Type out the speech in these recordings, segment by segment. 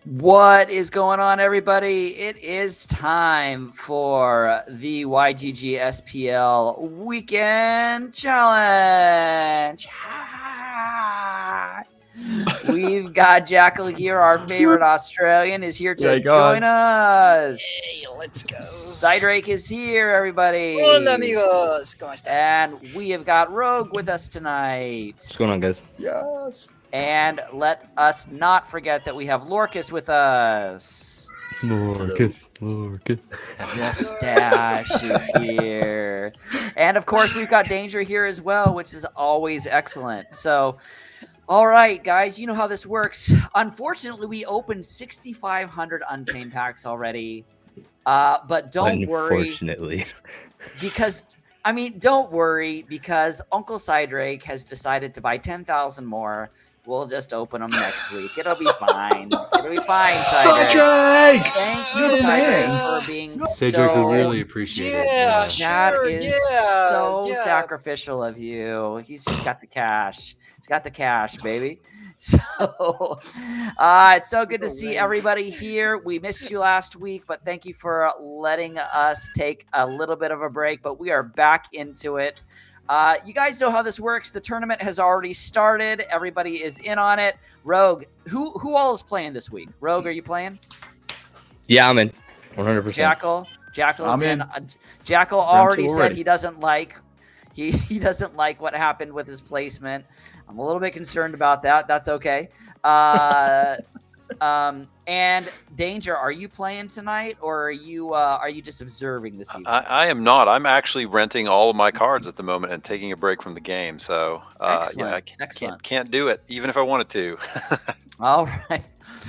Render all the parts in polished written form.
What is going on, everybody? It is time for the YGGSPL Weekend Challenge. We've got Jackal here, our favorite Australian, is here to join us. Hey, let's go. Cydrake is here, everybody. Hola, amigos. ¿Cómo están? And we have got Rogue with us tonight. What's going on, guys? Yes. And let us not forget that we have Lorkus with us. Lorkus. Mustache is here. And of course, we've got Danger here as well, which is always excellent. So, all right, guys, you know how this works. Unfortunately, we opened 6,500 Unchained packs already. But don't worry. Unfortunately. Because... don't worry, because Uncle Cydrake has decided to buy 10,000 more. We'll just open them next week. It'll be fine. It'll be fine, Cydrake. Thank you, Cydrake, for being Cydrake, so... we really appreciate it. That sure, is so sacrificial of you. He's just got the cash. He's got the cash, baby. So, it's so good to see everybody here. We missed you last week, but thank you for letting us take a little bit of a break, but we are back into it. You guys know how this works. The tournament has already started. Everybody is in on it. Rogue, who all is playing this week? Rogue, are you playing? Yeah, I'm in. 100%. Jackal is in. Jackal already said he doesn't like he doesn't like what happened with his placement. I'm a little bit concerned about that. That's okay. And Danger, are you playing tonight, or are you just observing this evening? I am not. I'm actually renting all of my cards at the moment and taking a break from the game. So Excellent. yeah, I can't do it, even if I wanted to. All right.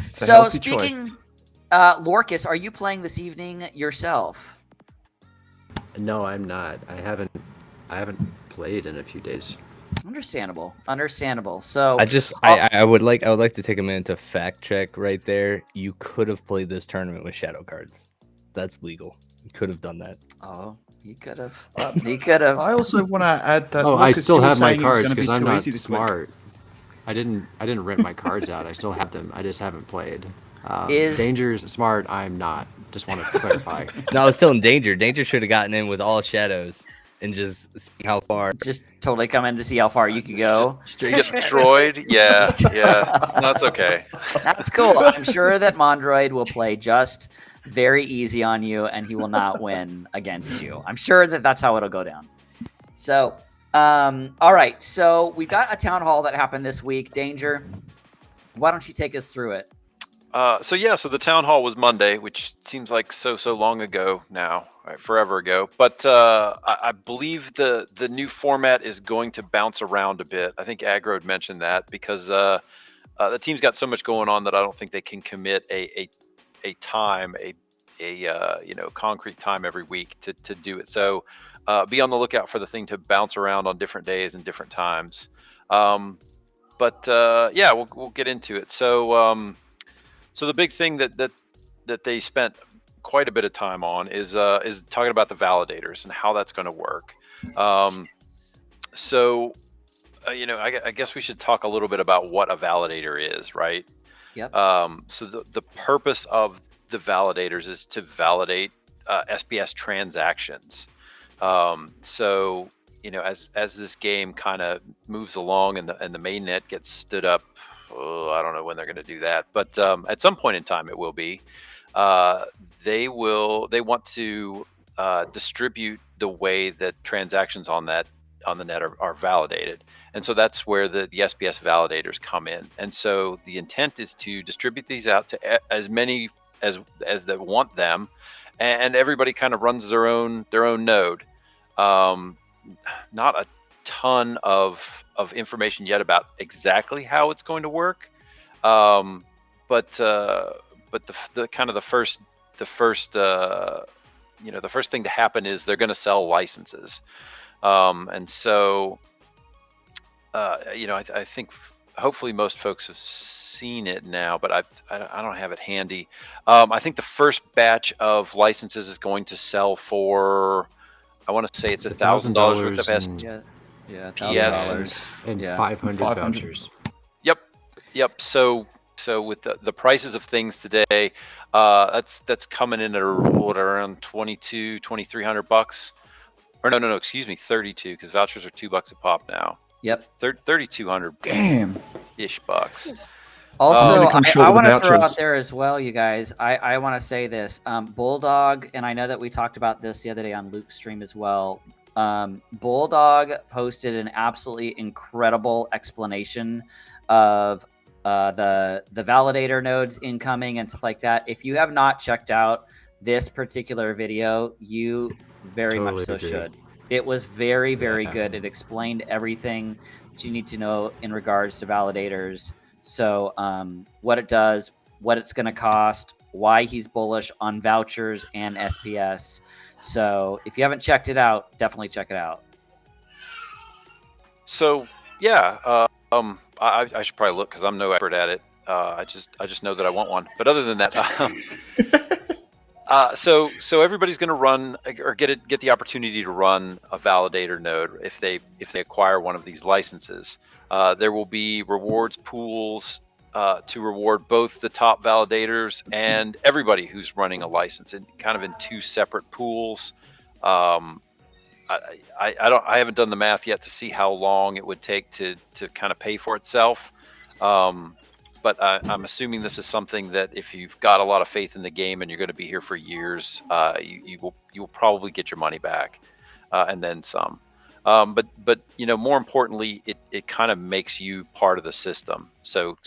It's a So healthy speaking, choice. Lorkus, are you playing this evening yourself? No, I'm not. I haven't played in a few days. Understandable. So I would like to take a minute to fact check right there. You could have played this tournament with shadow cards. That's legal. You could have done that. Oh, he could have. He could have. I also want to add that. Oh, I Lucas, still you were have my saying it was cards gonna be because I'm too not easy this week. smart. I didn't rent my cards out. I still have them. I just haven't played. Is- Danger's smart. I'm not. Just want to clarify. No, I was still in Danger. Danger should have gotten in with all shadows and just see how far. Just totally come in to see how far you could go. Get destroyed? Yeah. That's okay. That's cool. I'm sure that Mondroid will play just very easy on you, and he will not win against you. I'm sure that that's how it'll go down. So, all right. So we've got a town hall that happened this week. Danger, why don't you take us through it? So the town hall was Monday, which seems like so long ago now, right, forever ago. But I believe the new format is going to bounce around a bit. I think Aggro mentioned that because the team's got so much going on that I don't think they can commit a time, concrete time every week to do it. So be on the lookout for the thing to bounce around on different days and different times. We'll get into it. So the big thing that they spent quite a bit of time on is talking about the validators and how that's going to work. I guess we should talk a little bit about what a validator is, right? Yep. So the purpose of the validators is to validate SPS transactions. As this game kind of moves along and the mainnet gets stood up. I don't know when they're going to do that, but at some point in time it will be. They want to distribute the way that transactions on the net are validated, and so that's where the SPS validators come in. And so the intent is to distribute these out to as many as that want them, and everybody kind of runs their own node. Not a ton of information yet about exactly how it's going to work, but the first thing to happen is they're going to sell licenses, and so I think hopefully most folks have seen it now, but I don't have it handy. I think the first batch of licenses is going to sell for, I want to say it's $1,000 worth of $1,000 PS and Yeah. 500 vouchers. Yep. So So with the prices of things today, that's coming in at around $2,200-$2,300. Or no, excuse me, 32, because vouchers are $2 a pop now. Yep. 3,200 Damn. ish bucks. Also, gonna come short I with want the to throw vouchers. out there as well, you guys. I want to say this. Bulldog, and I know that we talked about this the other day on Luke's stream as well. Bulldog posted an absolutely incredible explanation of the validator nodes incoming and stuff like that. If you have not checked out this particular video, you very much so agree. should. It was very, very Yeah. good. It explained everything that you need to know in regards to validators. So what it does, what it's going to cost, why he's bullish on vouchers and SPS. So if you haven't checked it out, definitely check it out. So yeah, I should probably look because I'm no expert at it. I just know that I want one. But other than that, so everybody's going to run or get the opportunity to run a validator node if they acquire one of these licenses. There will be rewards pools to reward both the top validators and everybody who's running a license, in kind of in two separate pools. I haven't done the math yet to see how long it would take to kind of pay for itself. But I'm assuming this is something that if you've got a lot of faith in the game and you're going to be here for years, you will probably get your money back and then some. But more importantly, it kind of makes you part of the system. So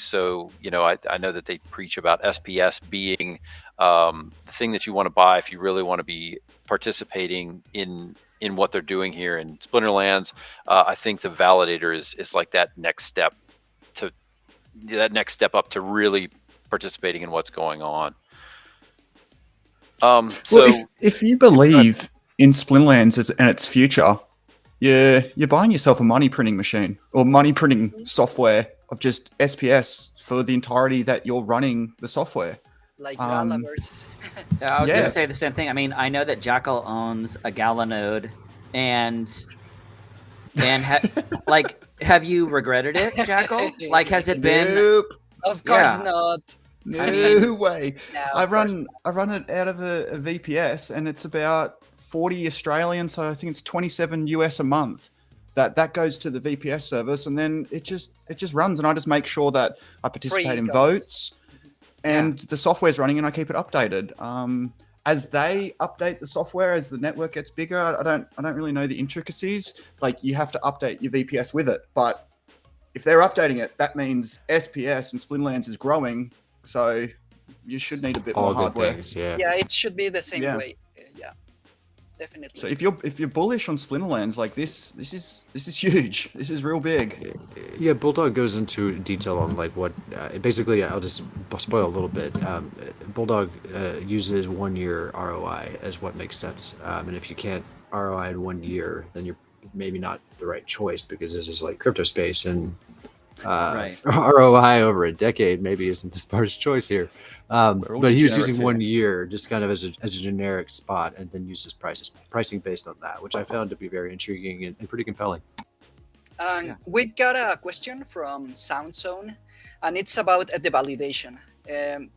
I know that they preach about SPS being the thing that you want to buy if you really want to be participating in what they're doing here in Splinterlands. I think the validator is like that next step up to really participating in what's going on. Well, if you believe in Splinterlands and its future, you're buying yourself a money printing machine or money printing software of just SPS for the entirety that you're running the software. Like Galavers. Yeah, I was going to say the same thing. I mean, I know that Jackal owns a Gala node, and have you regretted it, Jackal? Like, has it been? Nope. Of course not. No way. No, I of course run it out of a VPS, and it's about 40 Australian, so I think it's 27 US a month. That goes to the VPS service, and then it just runs, and I just make sure that I participate in votes, and the software's running, and I keep it updated. As they update the software, as the network gets bigger, I don't really know the intricacies. Like, you have to update your VPS with it, but if they're updating it, that means SPS and Splinterlands is growing, so you should need a bit more hardware. Things, yeah. Yeah, it should be the same way. Yeah, definitely. So if you're bullish on Splinterlands, like this is huge. This is real big. Yeah, Bulldog goes into detail on like what basically. I'll just spoil a little bit. Bulldog uses 1 year ROI as what makes sense, and if you can't ROI in 1 year, then you're maybe not the right choice, because this is like crypto space, and ROI over a decade maybe isn't the smartest choice here. But he was using 1 year just kind of as a generic spot, and then uses pricing based on that, which I found to be very intriguing and pretty compelling. We got a question from SoundZone, and it's about the validation.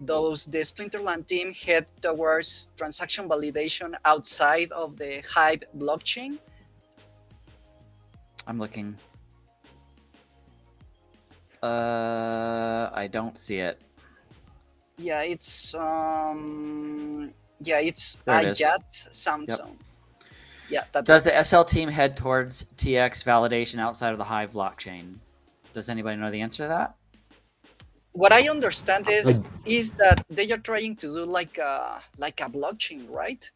Does the Splinterland team head towards transaction validation outside of the Hive blockchain? I'm looking. I don't see it. Yeah, it's There it is. IGAT's SoundZone. Yeah, that Does the SL team head towards TX validation outside of the Hive blockchain? Does anybody know the answer to that? what I understand is that they are trying to do like a blockchain, right?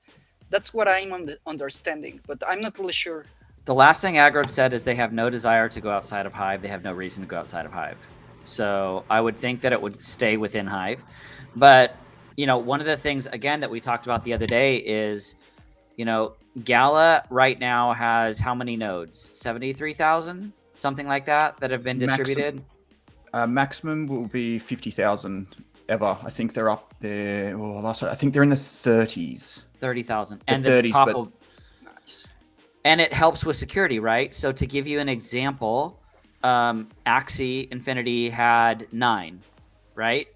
That's what I'm understanding, but I'm not really sure. The last thing Aggro said is they have no desire to go outside of Hive. They have no reason to go outside of Hive. So I would think that it would stay within Hive. But, you know, one of the things, again, that we talked about the other day is, you know, Gala right now has how many nodes? 73,000? Something like that have been distributed? Maximum will be 50,000 ever. I think they're up there. Oh, I think they're in the 30s. 30,000. And The 30s, the top but- of, Nice. and it helps with security, right? So to give you an example, Axie Infinity had 9, right?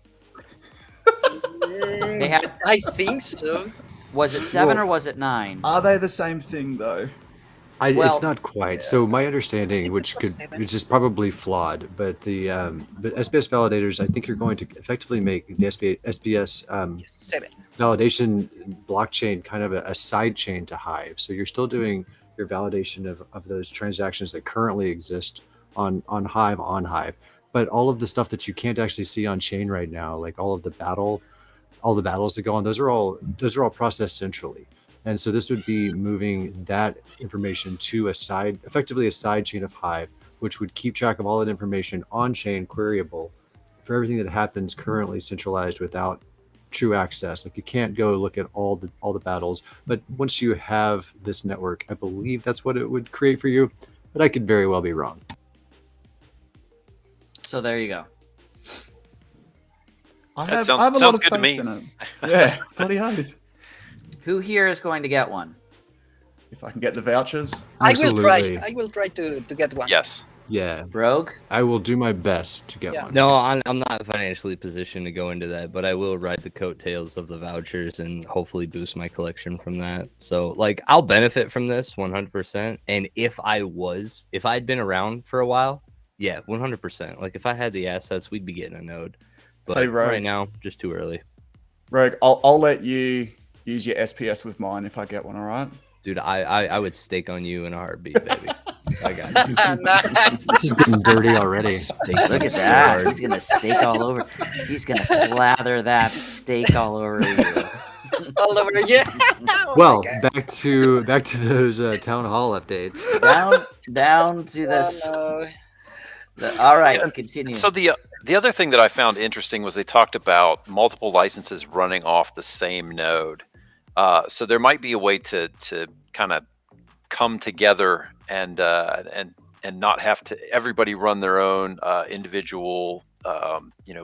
They had. I think so. Was it 7 Well- or was it 9? Are they the same thing though? Well, it's not quite. So my understanding, which was 7. which is probably flawed, but but SPS validators, I think you're going to effectively make the SPS 7. validation blockchain kind of a side chain to Hive. So you're still doing your validation of those transactions that currently exist on Hive, but all of the stuff that you can't actually see on chain right now, like all the battles that go on, those are all processed centrally. And so this would be moving that information to effectively a side chain of Hive, which would keep track of all that information on chain, queryable for everything that happens currently centralized without true access. Like you can't go look at all the battles, but once you have this network, I believe that's what it would create for you, but I could very well be wrong. So there you go. I That have, sounds- I have a lot sounds of good to faith me. in it. Yeah, bloody oath. Who here is going to get one? If I can get the vouchers. I will try. Absolutely. I will try to get one. Yes. Yeah, Rogue? I will do my best to get Yeah. one. No, I'm not financially positioned to go into that, but I will ride the coattails of the vouchers and hopefully boost my collection from that. So, like, I'll benefit from this 100%. And if I'd been around for a while, yeah, 100%. Like, if I had the assets, we'd be getting a node. But Hey, Rogue. right now, just too early. Rogue, I'll let you use your SPS with mine if I get one, all right? Dude, I would stake on you in a heartbeat, baby. I got you. Nice. This is getting dirty already. Look at that. He's going to steak all over. He's going to slather that steak all over you. All over, yeah. Oh my Well, God. back to those town hall updates. Down to this. Oh, no. All right, Yeah. continue. So the other thing that I found interesting was they talked about multiple licenses running off the same node. So there might be a way to kind of come together and not have to everybody run their own individual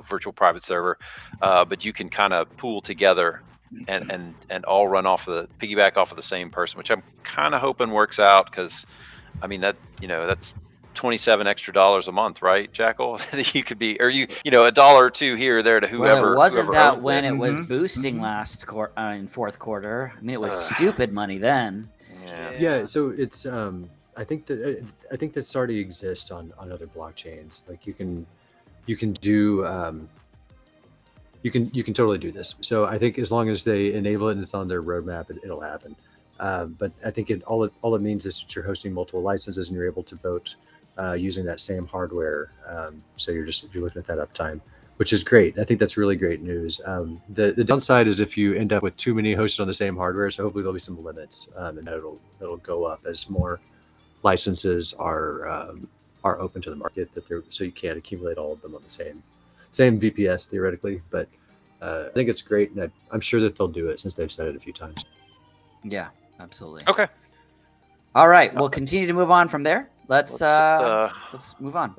virtual private server, but you can kind of pool together and all run piggyback off of the same person, which I'm kind of hoping works out, because I mean that's $27 extra a month, right, Jackal? You could be, or a dollar or two here or there to whoever. Well, it wasn't whoever that owns when it was Mhm, boosting mhm. in fourth quarter. I mean, it was stupid money then. Yeah. Yeah, so it's I think that's already exists on other blockchains. Like you can do you can totally do this. So I think as long as they enable it and it's on their roadmap, it'll happen. But I think all it means is that you're hosting multiple licenses and you're able to vote using that same hardware. So you're looking at that uptime, which is great. I think that's really great news. The downside is if you end up with too many hosted on the same hardware. So hopefully there'll be some limits, and that'll go up as more licenses are open to the market. So you can't accumulate all of them on the same VPS theoretically. But I think it's great, and I'm sure that they'll do it since they've said it a few times. Yeah, absolutely. Okay. All right, we'll continue to move on from there. Let's Let's move on.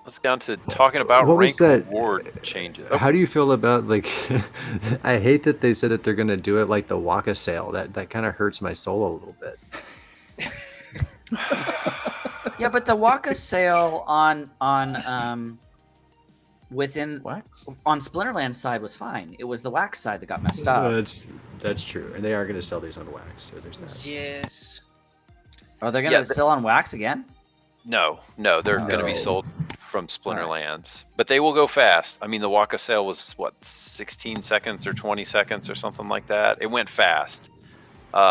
let's get on to talking about What rank was that? reward changes. How do you feel about, like, I hate that they said that they're going to do it like the Waka sale. That kind of hurts my soul a little bit. Yeah, but the Waka sale on within What? on Splinterlands side was fine. It was the Wax side that got messed up. That's true, and they are going to sell these on Wax. So there's that. Yes. Are they going Yeah, to sell on Wax again? No, they're going to be No. sold from Splinterlands, but they will go fast. I mean, the Waka sale was what, 16 seconds or 20 seconds or something like that. It went fast.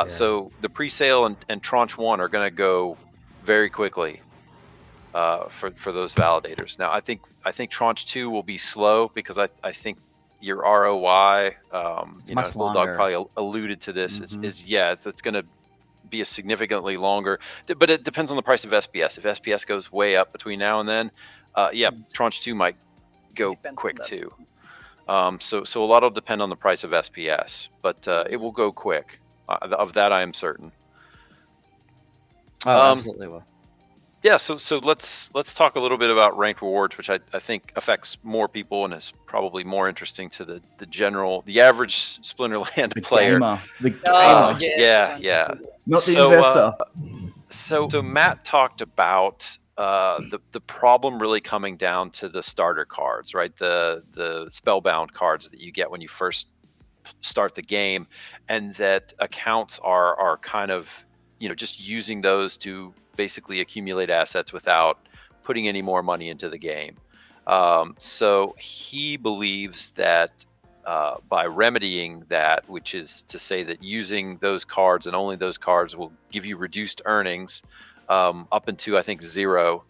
So the pre-sale and tranche 1 are going to go very quickly for those validators. Now, I think tranche 2 will be slow because I think your ROI, much Bulldog longer. probably alluded to this, Mhm. it's going to be a significantly longer, but it depends on the price of SPS. If SPS goes way up between now and then, tranche 2 might go Depends on quick that. too. So a lot will depend on the price of SPS, but it will go quick. Of that I am certain. Oh, absolutely will. Yeah, so let's talk a little bit about ranked rewards, which I think affects more people and is probably more interesting to the average Splinterland The player. gamer. The gamer. Oh, yes. Yeah. Not the So, investor. So Matt talked about the problem really coming down to the starter cards, right? The spellbound cards that you get when you first start the game, and that accounts are kind of, just using those to basically accumulate assets without putting any more money into the game. So he believes that by remedying that, which is to say that using those cards and only those cards will give you reduced earnings up into, I think, 0.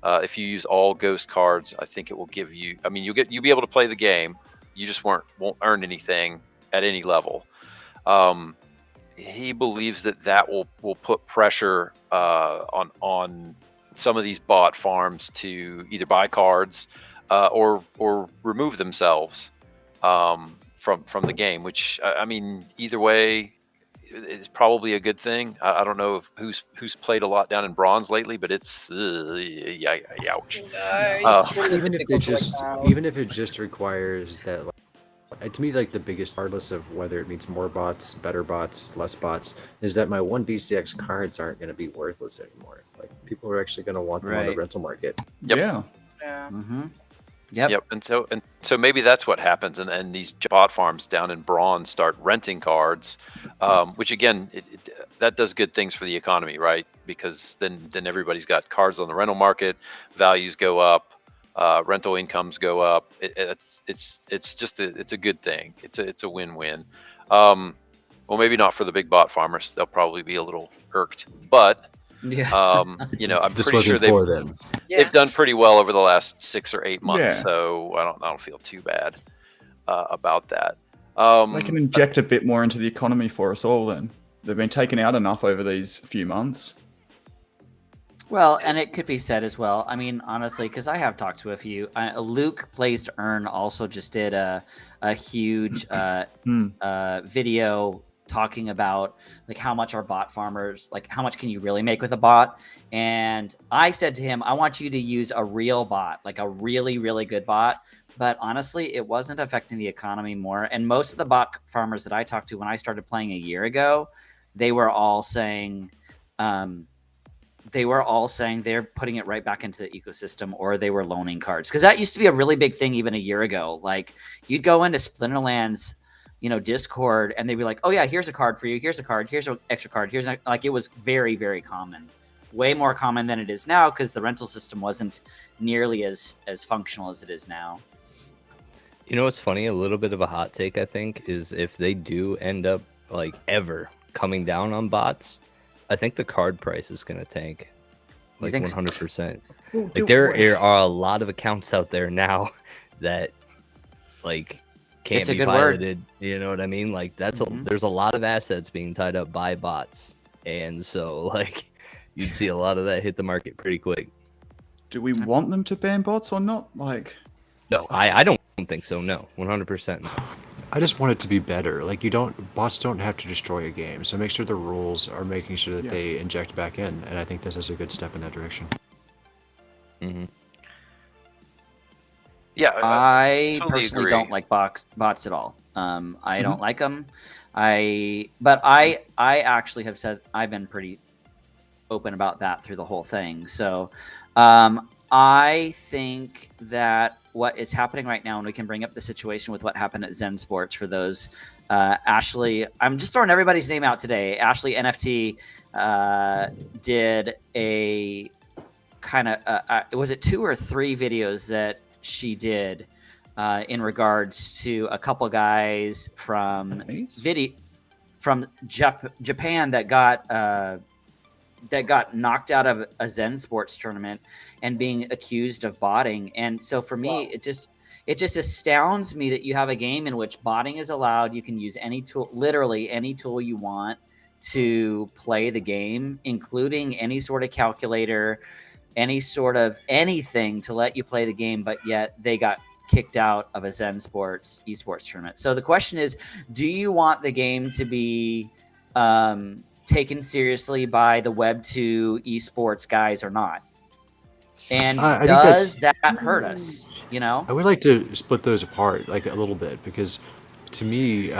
If you use all ghost cards, I think it will give you, you'll be able to play the game. You just won't earn anything at any level. He believes that will put pressure on some of these bot farms to either buy cards or remove themselves from the game. Which either way is probably a good thing. I don't know who's played a lot down in bronze lately, but it's ouch. It's really even if difficult right now. even if it just requires that, to me, like the biggest, regardless of whether it means more bots, better bots, less bots, is that my 1 BCX cards aren't going to be worthless anymore. Like, people are actually going to want them on the Right. rental market. Yep. Yeah. Yeah. Mm-hmm. Yep. Yep. And so maybe that's what happens, and these bot farms down in bronze start renting cards, which again, that does good things for the economy, right? Because then everybody's got cards on the rental market, values go up, rental incomes go up. It's a good thing. It's a win-win. Well, maybe not for the big bot farmers. They'll probably be a little irked, but Yeah. I'm This pretty sure wasn't for them. they've done pretty well over the last 6 or 8 months. Yeah. So I don't feel too bad about that. They can inject a bit more into the economy for us all then. They've been taken out enough over these few months. Well, and it could be said as well. I mean, honestly, because I have talked to a few. Luke Plays to Earn also just did a huge video talking about like how much our bot farmers, like how much can you really make with a bot. And I said to him, I want you to use a real bot, like a really, really good bot. But honestly, it wasn't affecting the economy more. And most of the bot farmers that I talked to when I started playing a year ago, they were all saying they're putting it right back into the ecosystem, or they were loaning cards. Because that used to be a really big thing even a year ago. Like, you'd go into Splinterlands, Discord, and they'd be like, oh yeah, here's a card for you. Here's a card. Here's an extra card. Like, it was very, very common. Way more common than it is now, because the rental system wasn't nearly as functional as it is now. You know what's funny? A little bit of a hot take, I think, is if they do end up like ever coming down on bots, I think the card price is going to tank. Like 100%. Like, there are a lot of accounts out there now that like can't It's a be good word. piloted. You know what I mean? Like, there's a lot of assets being tied up by bots, and so like you'd see a lot of that hit the market pretty quick. Do we want them to ban bots or not? Like, No, I don't think so. No, 100%. I just want it to be better. Like, bots don't have to destroy a game, so make sure the rules are making sure that they inject back in, and I think this is a good step in that direction. Mm-hmm. Yeah, I totally personally agree. don't like bots at all. I don't like them. But I actually have said I've been pretty open about that through the whole thing. So I think that what is happening right now, and we can bring up the situation with what happened at Zen Sports for those. Ashley, I'm just throwing everybody's name out today. Ashley NFT did a kind of, was it 2 or 3 videos that she did in regards to a couple guys from Japan that got knocked out of a Zen Sports tournament and being accused of botting. And so for me, it just astounds me that you have a game in which botting is allowed. You can use any tool, literally any tool you want to play the game, including any sort of calculator, any sort of anything to let you play the game, but yet they got kicked out of a Zen Sports esports tournament. So the question is, do you want the game to be taken seriously by the Web2 esports guys or not? And I think does that hurt us? You know, I would like to split those apart like a little bit, because to me,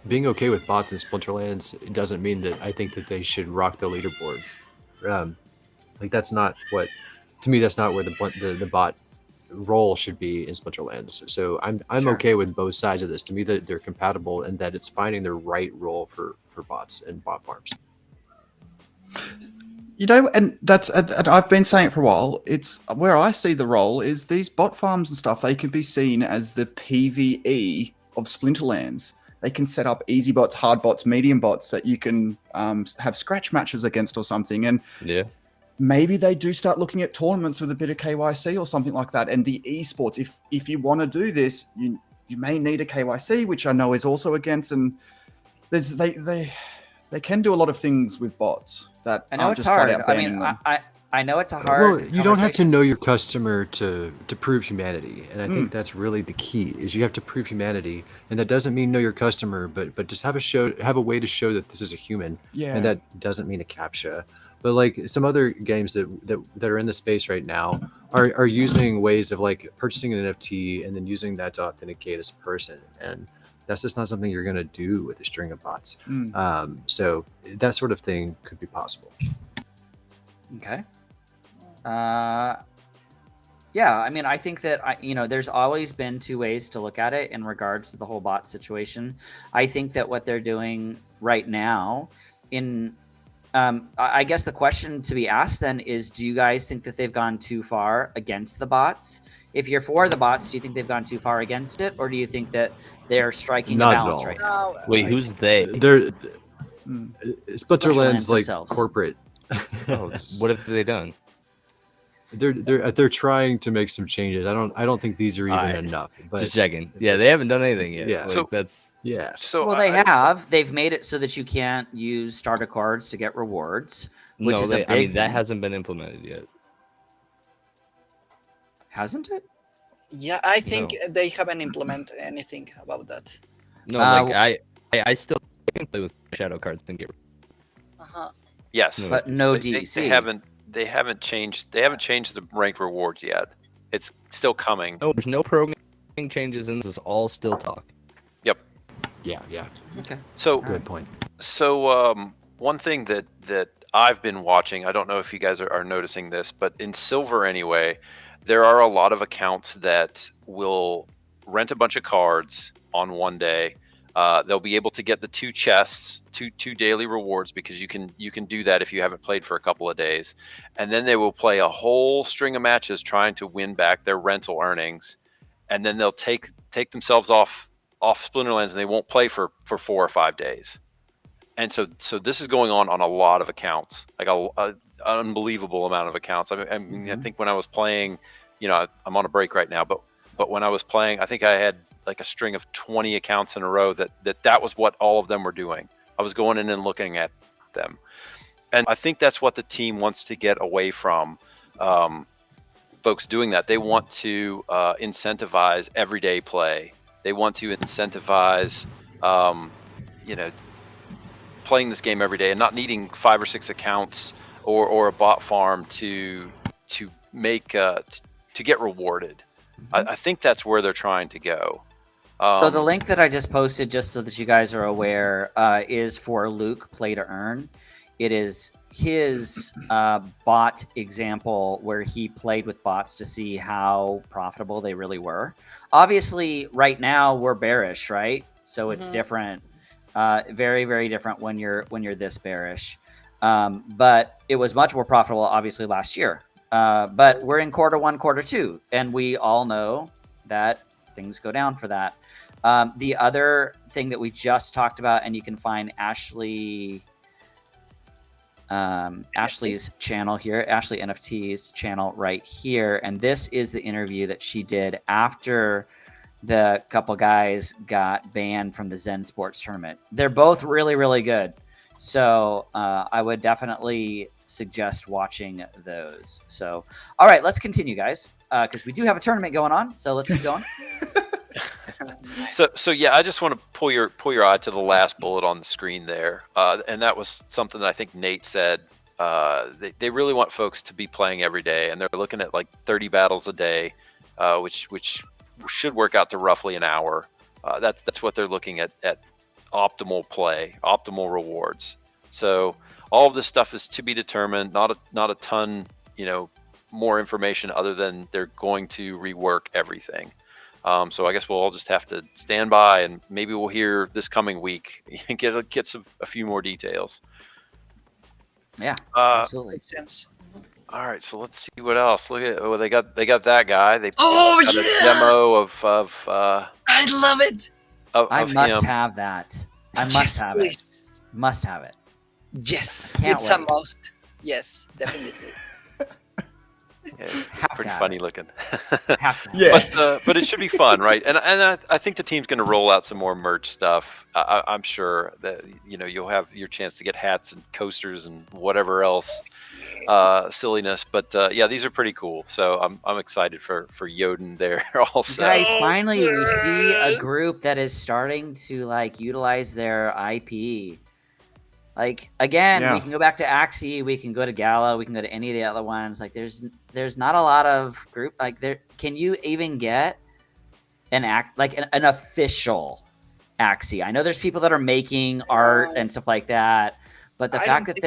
being okay with bots in Splinterlands doesn't mean that I think that they should rock the leaderboards. Like, that's not what, to me, that's not where the bot role should be in Splinterlands. So I'm Sure. okay with both sides of this. To me, that they're compatible and that it's finding the right role for bots and bot farms. You know, and and I've been saying it for a while. It's where I see the role is these bot farms and stuff. They can be seen as the PvE of Splinterlands. They can set up easy bots, hard bots, medium bots that you can have scratch matches against or something. And Yeah. maybe they do start looking at tournaments with a bit of KYC or something like that. And the esports, if you want to do this, you may need a KYC, which I know is also against. And they can do a lot of things with bots that I know aren't it's just flat hard. out I banning mean, them. I know it's a hard. Well, you don't have to conversation. know your customer to prove humanity, and I think that's really the key. Is you have to prove humanity, and that doesn't mean know your customer, but just have a way to show that this is a human, Yeah. and that doesn't mean a captcha. But like some other games that are in the space right now are using ways of like purchasing an NFT and then using that to authenticate as a person, and that's just not something you're going to do with a string of bots. So that sort of thing could be possible. Okay. Yeah, I mean, I think that there's always been two ways to look at it in regards to the whole bot situation. I think that what they're doing right now, I guess the question to be asked then is, do you guys think that they've gone too far against the bots? If you're for the bots, do you think they've gone too far against it, or do you think that they're striking Not a at balance all. right now? Wait, who's they? They're Splinterlands Splinterlands like themselves. corporate. Oh, what have they done? They're trying to make some changes. I don't think these are even Alright. enough. But Just checking. Yeah, they haven't done anything yet. Yeah. Like, So- that's yeah, So Well, they have. They've made it so that you can't use starter cards to get rewards, which no. is a big I mean, that thing. hasn't been implemented yet. Hasn't it? Yeah, I think No. they haven't implemented anything about that. No, Uh, I still can play with shadow cards and get. Uh-huh. yes, No. But no they DC. they haven't changed the ranked rewards yet. It's still coming. No, there's no programming changes, and this is all still talk. yeah. Okay. So Good point. one thing that I've been watching, I don't know if you guys are noticing this, but in Silver anyway, there are a lot of accounts that will rent a bunch of cards on one day. They'll be able to get the 2 chests, two daily rewards, because you can do that if you haven't played for a couple of days, and then they will play a whole string of matches trying to win back their rental earnings, and then they'll take themselves off Splinterlands and they won't play for 4 or 5 days. And so this is going on a lot of accounts, like a unbelievable amount of accounts. I mean, I think when I was playing, I'm on a break right now, but when I was playing, I think I had like a string of 20 accounts in a row that was what all of them were doing. I was going in and looking at them. And I think that's what the team wants to get away from, folks doing that. They want to incentivize everyday play. They want to incentivize, playing this game every day and not needing 5 or 6 accounts or a bot farm to make to get rewarded. I think that's where they're trying to go. So the link that I just posted, just so that you guys are aware, is for Luke Play to Earn. It is his bot example where he played with bots to see how profitable they really were. Obviously, right now we're bearish, right? So it's different, very, very different when you're this bearish. But it was much more profitable, obviously, last year. But we're in quarter 1, quarter 2, and we all know that things go down for that. The other thing that we just talked about, and you can find Ashley's channel here, Ashley NFT's channel right here. And this is the interview that she did after the couple guys got banned from the Zen Sports tournament. They're both really, really good. So I would definitely suggest watching those. So, all right, let's continue, guys, because we do have a tournament going on. So let's keep going. So yeah, I just want to pull your eye to the last bullet on the screen there, and that was something that I think Nate said. They really want folks to be playing every day, and they're looking at like 30 battles a day, which should work out to roughly an hour. That's what they're looking at optimal play, optimal rewards. So all of this stuff is to be determined. Not a ton, more information other than they're going to rework everything. So I guess we'll all just have to stand by, and maybe we'll hear this coming week and get a few more details. Yeah, absolutely. Makes sense. All right, so let's see what else. Look at they got that guy. They Oh, got yeah! a demo of I love it. I of must him. have that. I must Yes, have please. it. Must have it. Yes, Can't it's a wait. must. Yes, definitely. Yeah, Have pretty to have funny it. looking. Have to. Yeah. But it should be fun, right? And I think the team's going to roll out some more merch stuff. I'm sure that you'll have your chance to get hats and coasters and whatever else silliness. But yeah, these are pretty cool. So I'm excited for Yoden there also. Guys, finally we see a yes. group that is starting to like utilize their IP. Like again, Yeah. we can go back to Axie, we can go to Gala, we can go to any of the other ones. Like there's not a lot of group like there. Can you even get an official Axie? I know there's people that are making art and stuff like that, but the I fact don't that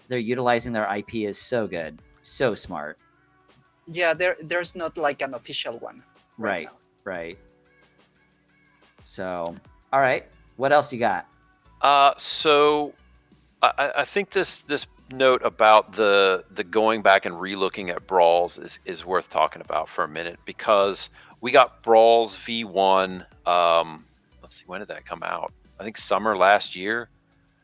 they're utilizing their IP is so good, so smart. Yeah, there's not like an official one. Right, now. right. So, all right, what else you got? So I think this note about the going back and relooking at brawls is worth talking about for a minute, because we got Brawls V1. Let's see, when did that come out? I think summer last year.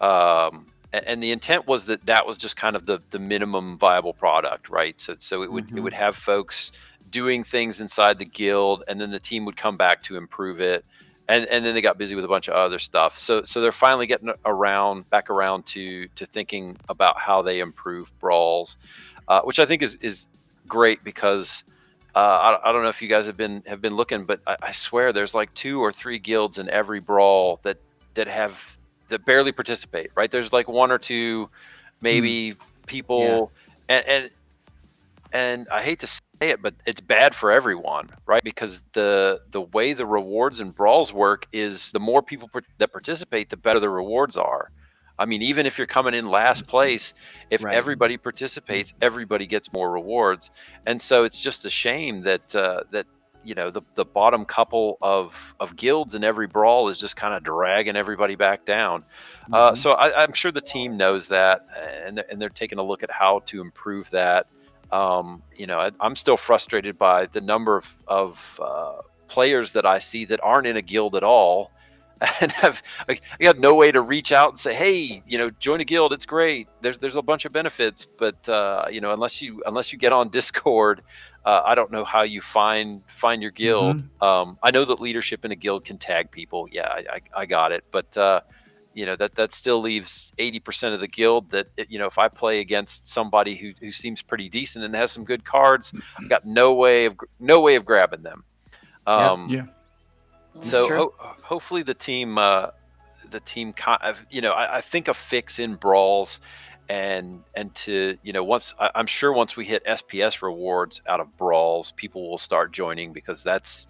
And the intent was that was just kind of the minimum viable product, right? So it would have folks doing things inside the guild, and then the team would come back to improve it. And then they got busy with a bunch of other stuff. So they're finally getting back around to thinking about how they improve brawls, which I think is great, because I don't know if you guys have been looking, but I swear there's like 2 or 3 guilds in every brawl that barely participate. Right? There's like 1 or 2 maybe people, and I hate to say it, but it's bad for everyone, right? Because the way the rewards and brawls work is the more people that participate, the better the rewards are. I mean, even if you're coming in last place, if everybody participates, everybody gets more rewards. And so it's just a shame that the bottom couple of guilds in every brawl is just kind of dragging everybody back down. So I'm sure the team knows that, and they're taking a look at how to improve that. I'm still frustrated by the number of players that I see that aren't in a guild at all, and I have no way to reach out and say, hey, join a guild. It's great. There's a bunch of benefits, but unless you get on Discord, I don't know how you find your guild. I know that leadership in a guild can tag people. Yeah, I got it, but that still leaves 80% of the guild that, if I play against somebody who seems pretty decent and has some good cards, I've got no way of grabbing them. Yeah. So hopefully the team kind of, I think a fix in brawls and to, once we hit SPS rewards out of brawls, people will start joining, because that's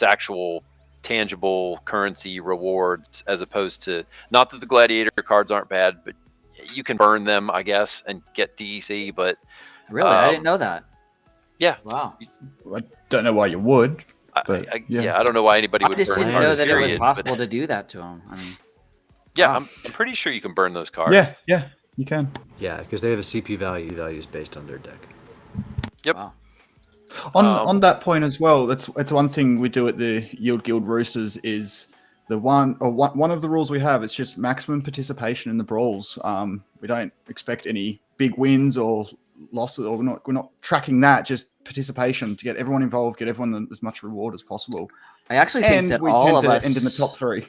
actual tangible currency rewards, as opposed to, not that the gladiator cards aren't bad, but you can burn them, I guess, and get DEC. But really, I didn't know that. Yeah. Wow. I don't know why you would. But, I don't know why anybody I would just burn didn't cards, know that it was period, possible but to do that to them. I mean, yeah, wow. I'm pretty sure you can burn those cards. Yeah, you can. Yeah, because they have a CP values based on their deck. Yep. Wow. On that point as well, that's one thing we do at the Yield Guild Roosters is one of the rules we have. It's just maximum participation in the brawls. We don't expect any big wins or losses, or we're not tracking that. Just participation to get everyone involved, get everyone as much reward as possible. I actually think And that we all tend of to us end in the top 3.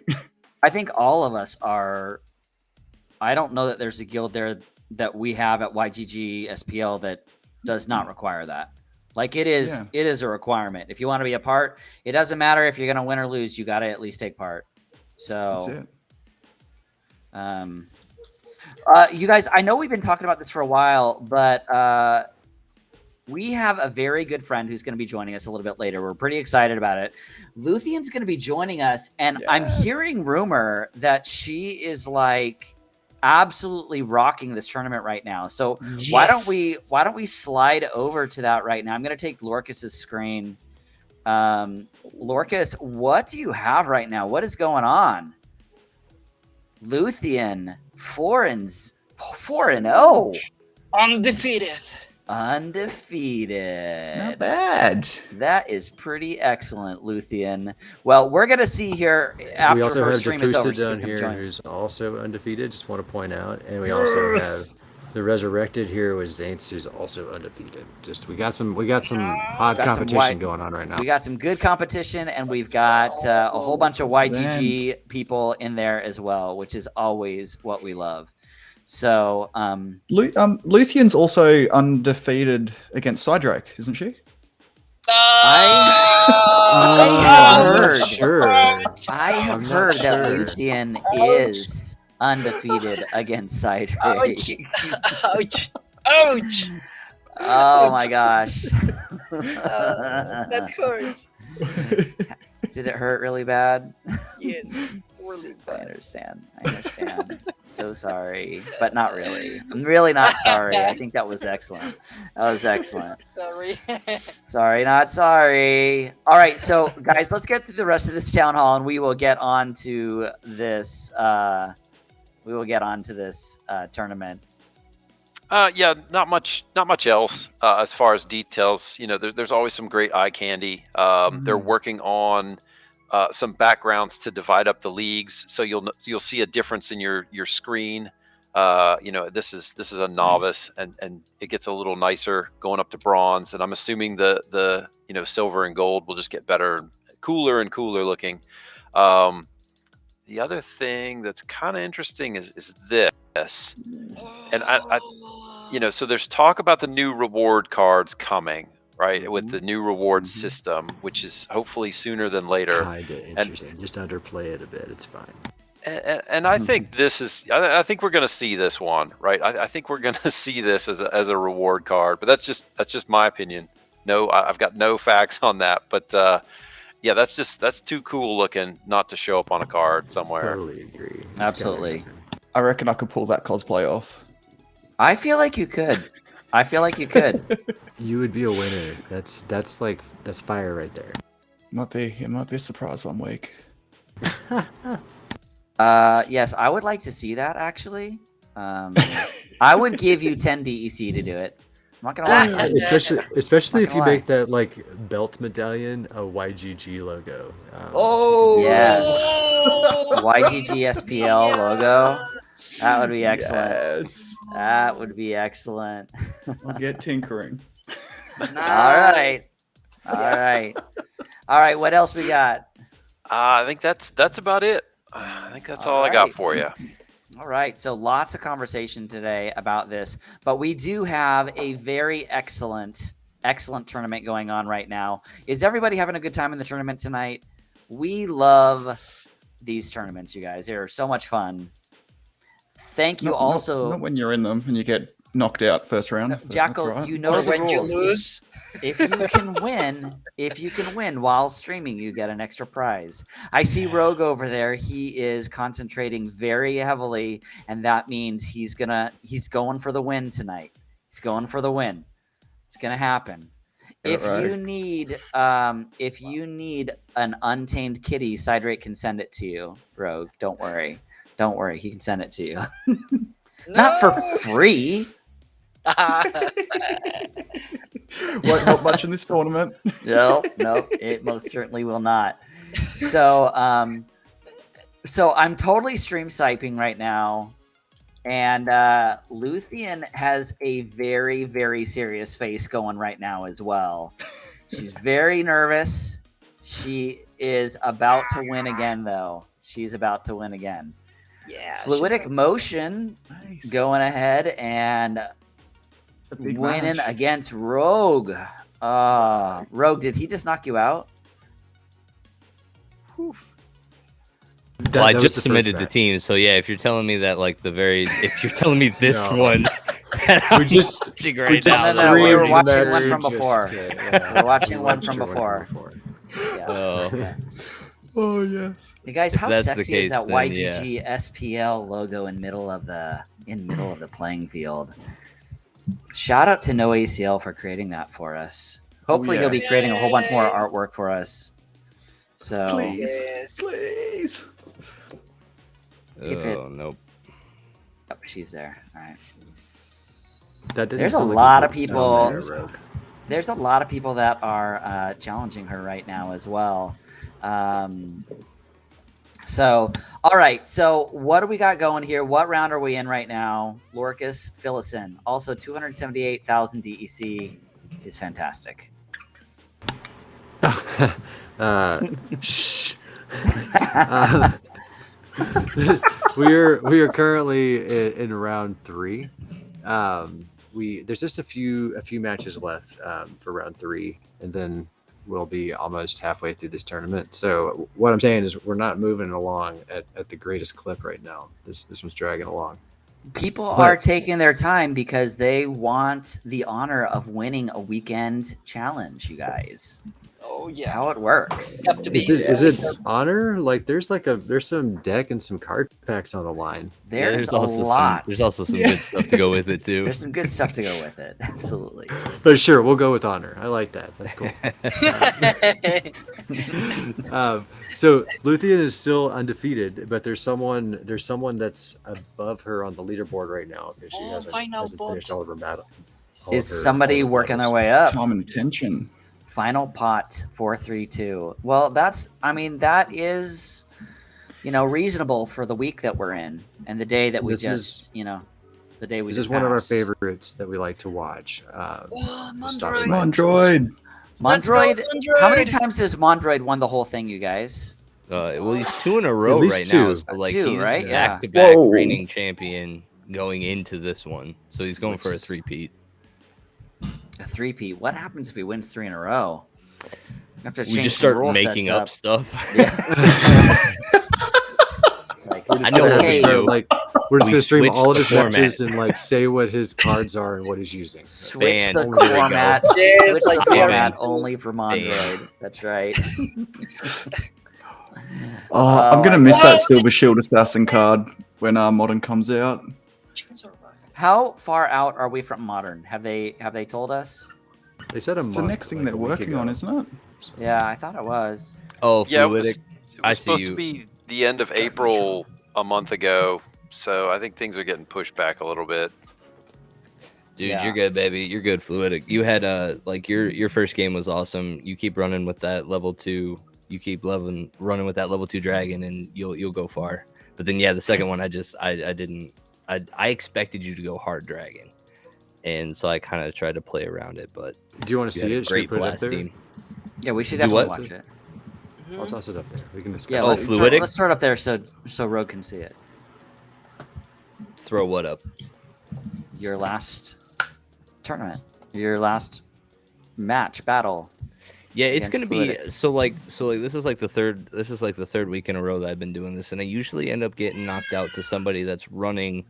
I think all of us are. I don't know that there's a guild there that we have at YGGSPL that does not require that. Like it is a requirement. If you want to be a part, it doesn't matter if you're going to win or lose. You got to at least take part. So, That's it. You guys, I know we've been talking about this for a while, but we have a very good friend who's going to be joining us a little bit later. We're pretty excited about it. Luthien's going to be joining us, and I'm hearing rumor that she is like absolutely rocking this tournament right now. So why don't we slide over to that right now? I'm going to take Lorkus's screen. Lorkus, what do you have right now? What is going on? Luthien 4-0. Undefeated. Undefeated. Not bad. That is pretty excellent, Luthien. Well, we're gonna see here after we also her have stream is over. Decrusa down here, who's also undefeated. Just want to point out, and we also have the resurrected hero is Zaints, who's also undefeated. Just we got some hot competition going on right now. We got some good competition, and we've got a whole bunch of YGG people in there as well, which is always what we love. So, Luthien's also undefeated against Cydrake, isn't she? I have heard that Luthien is undefeated against Cydrake. Ouch! Ouch! Oh my gosh. That hurts. Did it hurt really bad? Yes, really I bad. understand. So sorry, but not really. I'm really not sorry. I think that was excellent. Sorry. Sorry, not sorry. All right, so guys, let's get through the rest of this town hall, and we will get on to this. Tournament. Yeah, not much else as far as details. You know, there's always some great eye candy. They're working on some backgrounds to divide up the leagues, so you'll see a difference in your screen. You know, this is a novice, and it gets a little nicer going up to bronze. And I'm assuming the silver and gold will just get better, cooler and cooler looking. The other thing that's kind of interesting is this, and I so there's talk about the new reward cards coming, right? With the new reward system, which is hopefully sooner than later. Kinda interesting. Just underplay it a bit. It's fine. And I think this is. I think we're going to see this one, right? I think we're going to see this as a reward card, but that's just my opinion. No, I've got no facts on that, but yeah, that's too cool looking not to show up on a card somewhere. Totally agree. Absolutely. I reckon I could pull that cosplay off. I feel like you could. You would be a winner. That's fire right there. It might be a surprise one week. Yes, I would like to see that actually. I would give you 10 DEC to do it. I'm not gonna lie. Especially if you make that like belt medallion a YGG logo. Yes. YGGSPL logo. That would be excellent. Yes. That would be excellent. I'll get tinkering. All right. What else we got? I think that's about it. I think that's all I got for you. All right, so lots of conversation today about this, but we do have a very excellent tournament going on right now. Is everybody having a good time in the tournament tonight? We love these tournaments, you guys. They're so much fun. Thank you also. Not when you're in them and you get knocked out first round. Jackal, right. you know Or the when you rules. lose. If you can win while streaming, you get an extra prize. I see Rogue over there. He is concentrating very heavily, and that means he's going for the win tonight. He's going for the win. It's gonna happen. If you need an untamed kitty, Cydrake can send it to you, Rogue. Don't worry. He can send it to you. Not for free. Won't help much in this tournament. No, it most certainly will not. So I'm totally stream siping right now, and Luthien has a very, very serious face going right now as well. She's very nervous. She is about to win again, though. She's about to win again. Yeah. Fluidic motion going ahead and winning against Rogue. Rogue, did he just knock you out? Well, I just submitted the team, so yeah. If you're telling me that, if you're telling me this one, we just right now. No, we were watching one from before. We're watching one from before. Yeah. Oh. Okay. Oh yes. Hey guys, If how that's the sexy case, is that then yeah. YGG SPL logo in middle of the playing field? Shout out to No ACL for creating that for us. Hopefully he'll be creating a whole bunch more Yay. artwork for us. So Please, Yes. please. If it- Oh nope. oh, she's there. All right. That didn't There's a sound like lot good of sound people- there, Rogue. There's a lot of people that are challenging her right now as well. So, all right. So, what do we got going here? What round are we in right now? Lorkus, fill us in. Also, 278,000 DEC is fantastic. Shh. We are currently in round 3. There's just a few matches left for round 3, and then we'll be almost halfway through this tournament. So what I'm saying is we're not moving along at the greatest clip right now. This one's dragging along. People are taking their time because they want the honor of winning a weekend challenge, you guys. Oh That's yeah. how it works. Have to be. Is it honor? Like there's some deck and some card packs on the line. Yeah, There's a also lot. There's also some good stuff to go with it too. There's some good stuff to go with it. Absolutely. But sure, we'll go with honor. I like that. That's cool. So Luthien is still undefeated, but there's someone that's above her on the leaderboard right now because she Oh, hasn't final finished bot. all of her battle. Is somebody working their way up? Time and attention. Final pot 432. Well, that is, reasonable for the week that we're in and the day that we This the day we This just is one of our passed. favorites that we like to watch. Oh, we'll stop Mondroid. it. Come on, Droid. Let's go, Mondroid. How many Mondroid. times has Mondroid won the whole thing, you guys? Well, he's 2 in a row At least right 2. now. So like 2, he's right? Yeah. back-to-back Whoa. reigning champion going into this one. So he's going for a 3-peat. A 3-peat. What happens if he wins 3 in a row? We have to We change just some start rule making sets up stuff. Yeah. It's like, I know what okay, to do. We're just We gonna stream switched all of the his format. matches and like say what his cards are and what he's using. switch Ban. the There we go. format. Yes, Switch like the we are format into- only for Mondroid. That's right. Oh, I'm Oh, gonna miss that Silver Shield Assassin card when Modern comes out. Chickens are back. How far out are we from Modern? Have they told us? They said a It's the month, next thing like, they're a week working ago. on, isn't it? Yeah, I thought it was. Oh, Yeah, it fluidic. was I see supposed you. to be the end of April a month ago, so I think things are getting pushed back a little bit. Dude, Yeah. you're good, baby. You're good, fluidic. You had like your first game was awesome. You keep running with that level 2. You keep running with that level 2 dragon, and you'll go far. But then yeah, the second one, I didn't. I expected you to go hard dragon, and so I kind of tried to play around it. But Do you want to you had see a it? Should we great put it up blast there? team. Yeah, we should Do definitely what? watch it. I'll toss it up there. We can discuss. Yeah, Oh, let's fluidic? let's throw it up there so Rogue can see it. Throw what up? Your last tournament, your last match battle. Yeah, it's Against gonna be Fluidic. so like this is like the third week in a row that I've been doing this, and I usually end up getting knocked out to somebody that's running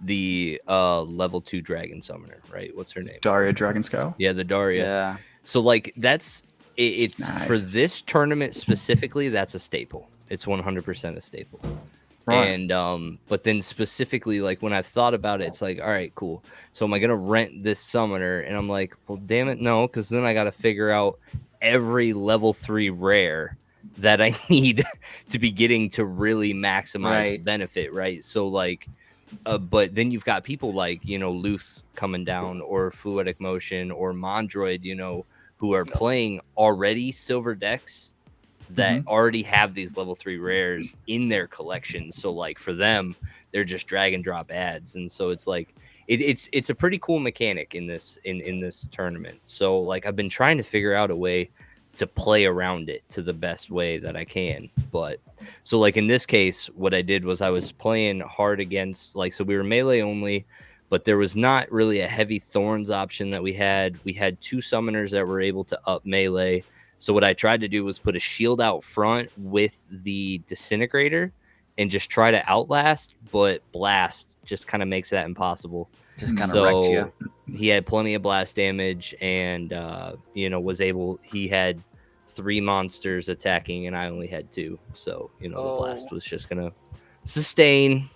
the level 2 dragon summoner, right? What's her name? Daria Dragon Scale. Yeah, the Daria. Yeah. So like it's for Nice. this tournament specifically, that's a staple. It's 100% a staple. Right. And but then specifically, like when I've thought about it, it's like, all right, cool. So am I gonna rent this summoner? And I'm like, well, damn it, no, because then I gotta figure out every level 3 rare that I need to be getting to really maximize the Right. benefit, right? So like, but then you've got people like Luth coming down, or Fluidic Motion, or Mondroid, who are playing already silver decks that already have these level 3 rares in their collection. So like for them, they're just drag and drop ads, and so it's like it's a pretty cool mechanic in this tournament. So like I've been trying to figure out a way to play around it to the best way that I can. But so like in this case, what I did was I was playing hard against, like, so we were melee only, but there was not really a heavy thorns option that we had. We had 2 summoners that were able to up melee. So what I tried to do was put a shield out front with the disintegrator and just try to outlast, but blast just kind of makes that impossible. Just kind of wrecked you. He had plenty of blast damage, and was able. He had 3 monsters attacking, and I only had 2. So, you know, the blast Oh. was just going to sustain.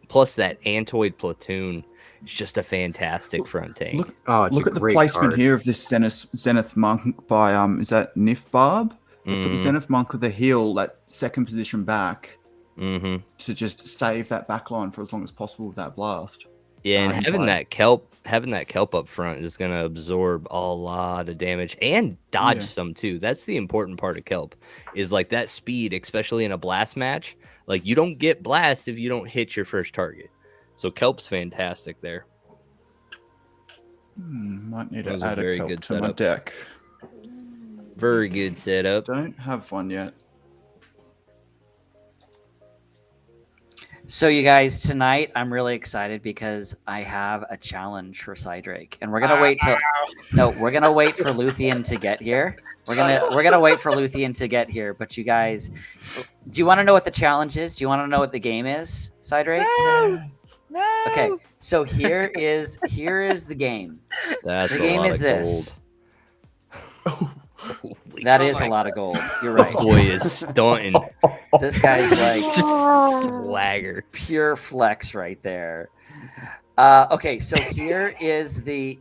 Plus, that Antoid Platoon is just a fantastic front tank. Look, It's look a at the great placement card. here of this Zenith Monk by is that Nif Barb? They put the Zenith Monk with the heal, that second position back, Mm-hmm. to just save that backline for as long as possible with that blast. Yeah, and in having play. that kelp up front is gonna absorb a lot of damage and dodge Yeah. some too. That's the important part of kelp, is like that speed, especially in a blast match. Like you don't get blast if you don't hit your first target. So kelp's fantastic there. Might need That was to a add a very kelp good to my setup. deck. Very good setup. Don't have one yet. So you guys, tonight I'm really excited because I have a challenge for Cydrake, and we're gonna wait till we're gonna wait for Luthien to get here. We're gonna wait for Luthien to get here. But you guys, do you want to know what the challenge is? Do you want to know what the game is, Cydrake? No. Okay, so here is the game. That's The a game lot is of this. Holy That Oh is my a lot of gold. You're This right. boy is stunting. This guy's like Just swagger. pure flex right there. Okay, so here is the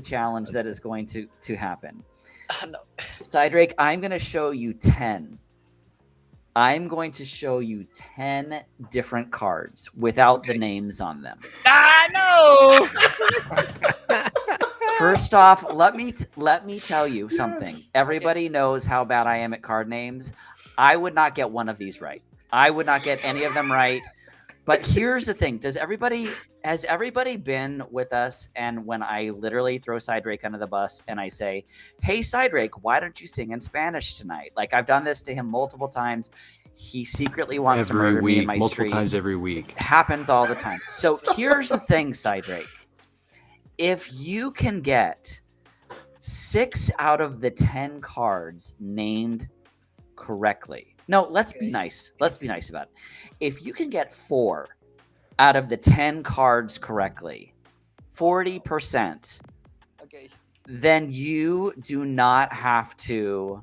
challenge that is going to happen. No. Cydrake, I'm going to show you 10. I'm going to show you 10 different cards without the names on them. No. First off, let me tell you something. Everybody knows how bad I am at card names. I would not get one of these right. I would not get any of them right. But here's the thing. Has everybody been with us, and when I literally throw Cydrake under the bus and I say, "Hey Cydrake, why don't you sing in Spanish tonight?" Like I've done this to him multiple times. He secretly wants to Every murder me in week, my multiple stream. times every week. It happens all the time. So here's the thing, Cydrake. If you can get 6 out of the 10 cards named correctly. No, let's be nice. Let's be nice about it. If you can get 4 out of the 10 cards correctly, 40%, Okay. then you do not have to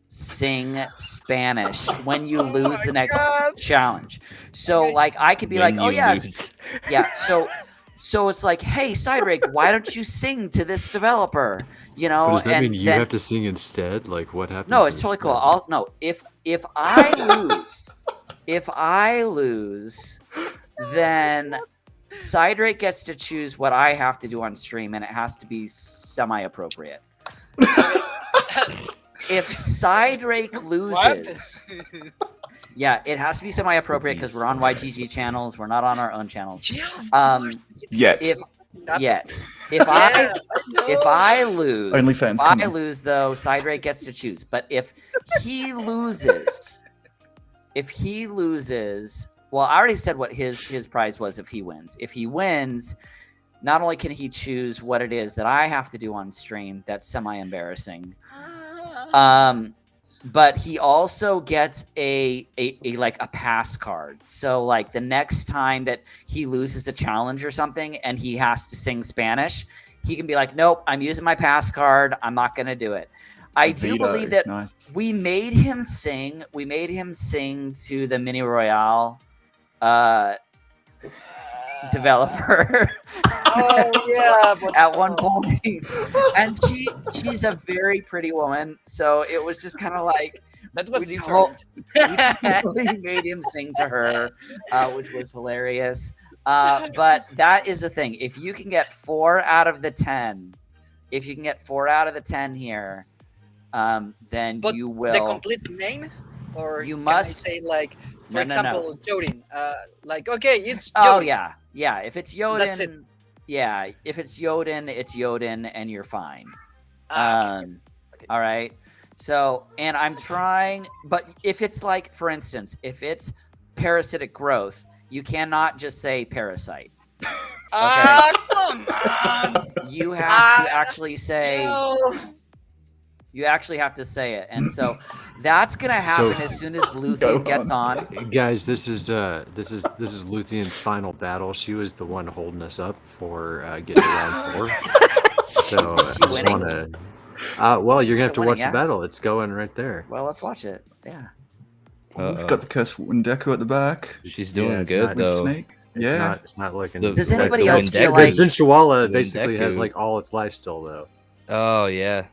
sing Spanish when you lose the next God. challenge. So Okay. like I could be When like, "Oh you yeah, lose. yeah." So it's like, "Hey Cydrake, why don't you sing to this developer?" You know, But does that and mean you then, have to sing instead? Like what happens? no, it's totally cool. instead? If I lose, then Cydrake gets to choose what I have to do on stream, and it has to be semi-appropriate. If Cydrake loses, yeah, it has to be semi-appropriate because we're on YGG channels. We're not on our own channels. Yet. If Not- if I know. if I lose, OnlyFans if I coming. lose though, Cydrake gets to choose. But if he loses, well, I already said what his prize was if he wins. If he wins, not only can he choose what it is that I have to do on stream, that's semi-embarrassing. But he also gets a pass card. So like the next time that he loses a challenge or something and he has to sing Spanish, he can be like, "Nope, I'm using my pass card. I'm not going to do it." I do Veto. believe that Nice. we made him sing to the Mini Royale developer. Oh yeah, but At one point, and she's a very pretty woman, so it was just kind of like that was we different. totally made him sing to her, which was hilarious. But that is the thing. If you can get 4 out of the 10, here, then But you will. The complete name, or You can must- I say like, for No. example, Jodin. Like, okay, it's Oh Jodin. yeah. If it's Yodin, That's it. yeah. If it's Yodin, it's Yodin, and you're fine. Okay. All right. So, and I'm trying, but if it's like, for instance, if it's parasitic growth, you cannot just say parasite. Come on. You have to actually say. No. You actually have to say it, and so that's gonna happen as soon as Luthien gets on. Guys, this is Luthien's final battle. She was the one holding us up for getting round 4. So I She just winning? want to. Well, you're She's gonna have to still watch winning, the yeah. battle. It's going right there. Well, let's watch it. Yeah. We've got the Curse Wendeku at the back. She's doing it's good not- With though. Snake. It's Yeah. not. It's not looking. the- Does like anybody the else feel Wendeku- like? the Chinchilla the basically has Wendeku. like all its life still though. Oh yeah,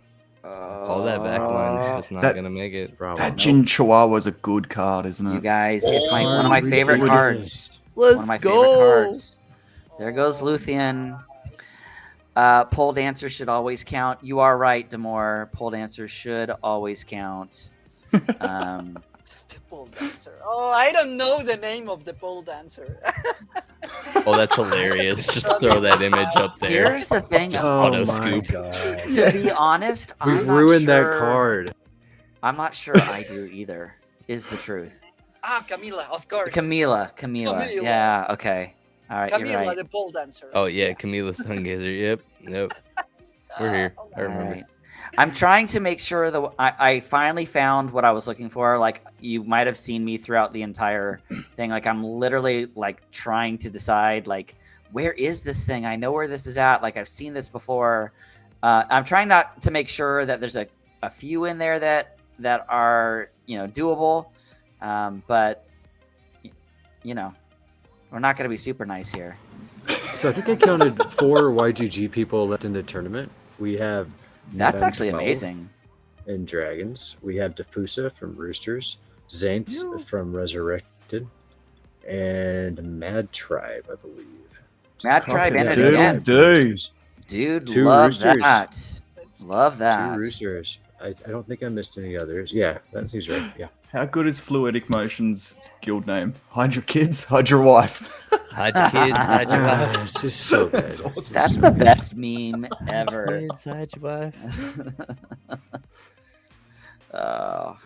all that backline's just not That- gonna make it. That's the problem. That Jin Chihuahua's a good card, isn't it? You guys, it's one of my favorite cards. Let's One of my favorite cards. There goes Luthien. Pole dancers should always count. You are right, Demore. Pole dancers should always count. The pole dancer. Oh, I don't know the name of the pole dancer. Oh, that's hilarious. Just throw that image up there. Here's the thing. Just Oh auto my scoop. god. To be honest, We've I'm not ruined sure, that card. I'm not sure I do either. Is the truth. Camila, of course. Camila. Camila. Yeah. Okay. All right. Camila, You're right. the pole dancer. Oh yeah, Camila Sungazer. Yep. Nope. We're here. I remember. Alright. I'm trying to make sure that I finally found what I was looking for. Like, you might have seen me throughout the entire thing. Like, I'm literally like trying to decide, like, where is this thing? I know where this is at. Like, I've seen this before. I'm trying not to make sure that there's a few in there that are, doable. But we're not going to be super nice here. So I think I counted 4 YGG people left in the tournament. We have That's Madame actually 12 amazing. in Dragons. We have Diffusa from Roosters, Zaint from Resurrected, and Mad Tribe, I believe. Mad Tribe in it Dude, again. Dude, 2 love roosters. that. Love that. 2 Roosters. I don't think I missed any others. Yeah, that seems right. Yeah. How good is Fluidic Motion's guild name? Hide your kids, hide your wife. Hide your kids, hide your wife. It's just so good. That's awesome. That's the best meme ever. Kids, hide your wife. Oh.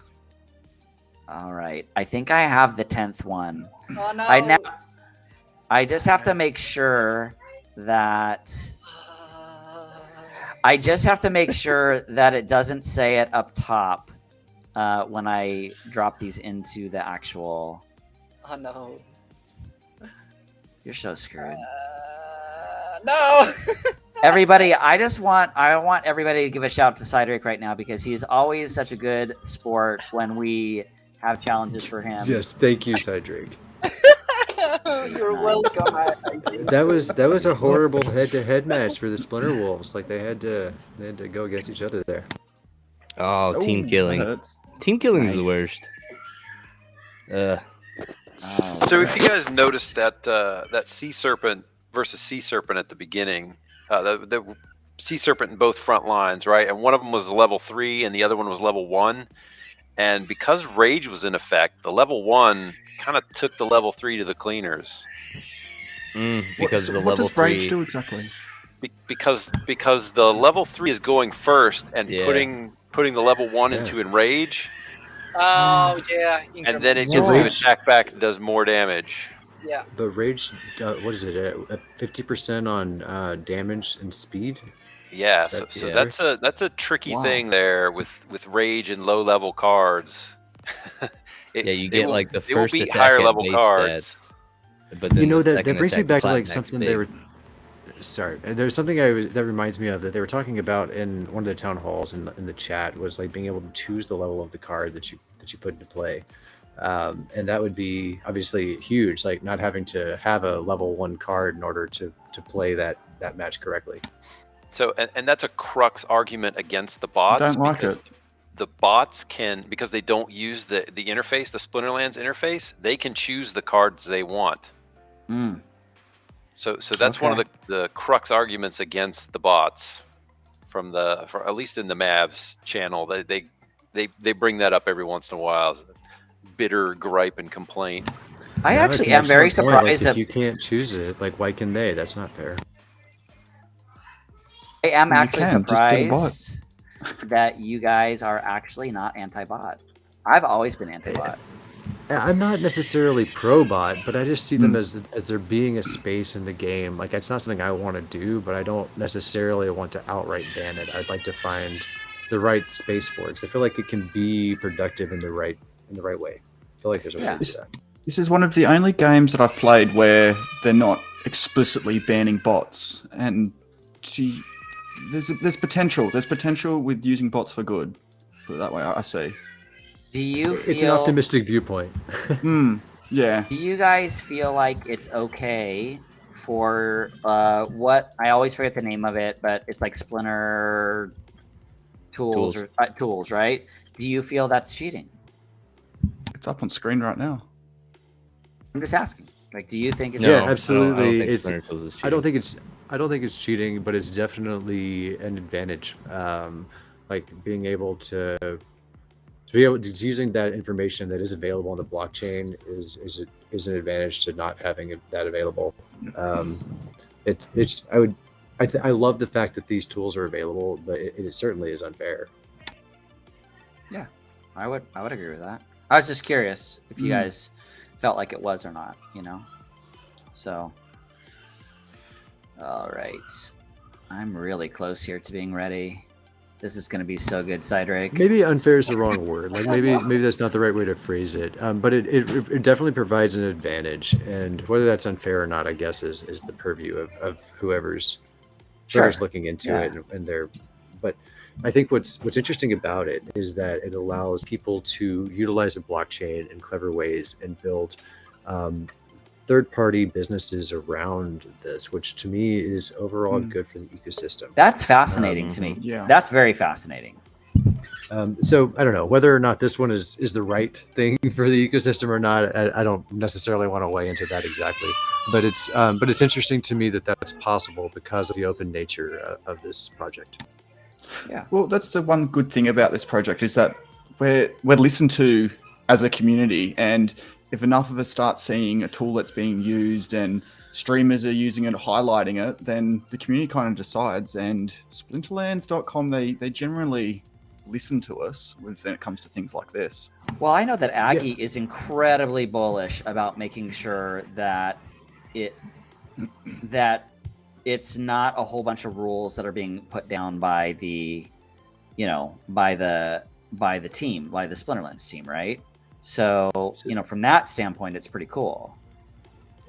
All right. I think I have the 10th one. Oh no. I just have to make sure that it doesn't say it up top when I drop these into the actual. Oh no. You're so screwed. No. Everybody, I want everybody to give a shout out to Cydrake right now, because he's always such a good sport when we have challenges for him. Yes, thank you, Cydrake. You're welcome. That was a horrible head-to-head match for the Splinter Wolves. Like they had to go against each other there. Oh, team Ooh, killing. that hurts. Team killing is the Nice. worst. Oh, So if you guys noticed that sea serpent versus sea serpent at the beginning, the sea serpent in both front lines, right? And one of them was level 3 and the other one was level 1. And because rage was in effect, the level 1 kind of took the level 3 to the cleaners. Because the what level does Rage 3. do exactly? Because the level 3 is going first and Yeah. putting the level 1 Yeah. into enrage, Oh yeah. and then it increments. gets to Rage. attack back and does more damage. Yeah. But Rage, what is it? 50% on damage and speed. Yeah, Is that- so yeah. that's a tricky Wow. thing there with rage and low level cards. Yeah, you they get will- like the they will first beat attack higher at level base cards. stats, but then You know the that second brings me attack back to flat like max something big. they were. Sorry, there's something that reminds me of that they were talking about in one of the town halls in the chat, was like being able to choose the level of the card that you put into play, and that would be obviously huge. Like not having to have a level 1 card in order to play that match correctly. So and that's a crux argument against the bots. don't like because it. The bots can, because they don't use the interface, the Splinterlands interface, they can choose the cards they want. Mm. So that's one of the crux arguments against the bots for at least in the Mavs channel. They bring that up every once in a while as a bitter gripe and complaint. I No, it's actually an am very excellent point. surprised Like, that if you can't choose it, like why can they? That's not fair. I am You actually can, just get a bot. surprised that you guys are actually not anti-bot. I've always been anti-bot. I'm not necessarily pro bot, but I just see them as there being a space in the game. Like it's not something I want to do, but I don't necessarily want to outright ban it. I'd like to find the right space for it, because I feel like it can be productive in the right way. I feel like there's a way to do that. This is one of the only games that I've played where they're not explicitly banning bots. And there's potential. There's potential with using bots for good. Put it that way, I see. Do you feel? It's an optimistic viewpoint. Yeah. Do you guys feel like it's okay for what I always forget the name of it, but it's like Splinter tools. Or tools, right? Do you feel that's cheating? It's up on screen right now. I'm just asking. Like, do you think it's Yeah, absolutely. I don't think it's I don't think it's cheating, but it's definitely an advantage. Like being able to be able to using that information that is available on the blockchain is an advantage to not having that available. I love the fact that these tools are available, but it certainly is unfair. Yeah, I would agree with that. I was just curious if you guys felt like it was or not, So, all right. I'm really close here to being ready. This is going to be so good, Cydrake. Maybe unfair is the wrong word. Like maybe that's not the right way to phrase it. But it definitely provides an advantage, and whether that's unfair or not, I guess is the purview of whoever's looking into it and their. But I think what's interesting about it is that it allows people to utilize the blockchain in clever ways and build third-party businesses around this, which to me is overall good for the ecosystem. That's fascinating to me. Yeah, that's very fascinating. So I don't know whether or not this one is the right thing for the ecosystem or not. I don't necessarily want to weigh into that exactly, but it's interesting to me that that's possible because of the open nature of this project. Yeah. Well, that's the one good thing about this project is that we're listened to as a community, and if enough of us start seeing a tool that's being used and streamers are using it, highlighting it, then the community kind of decides. And Splinterlands.com, they generally listen to us when it comes to things like this. Well, I know that Aggie is incredibly bullish about making sure that it's not a whole bunch of rules that are being put down by the, by the team, by the Splinterlands team, right? So, from that standpoint, it's pretty cool.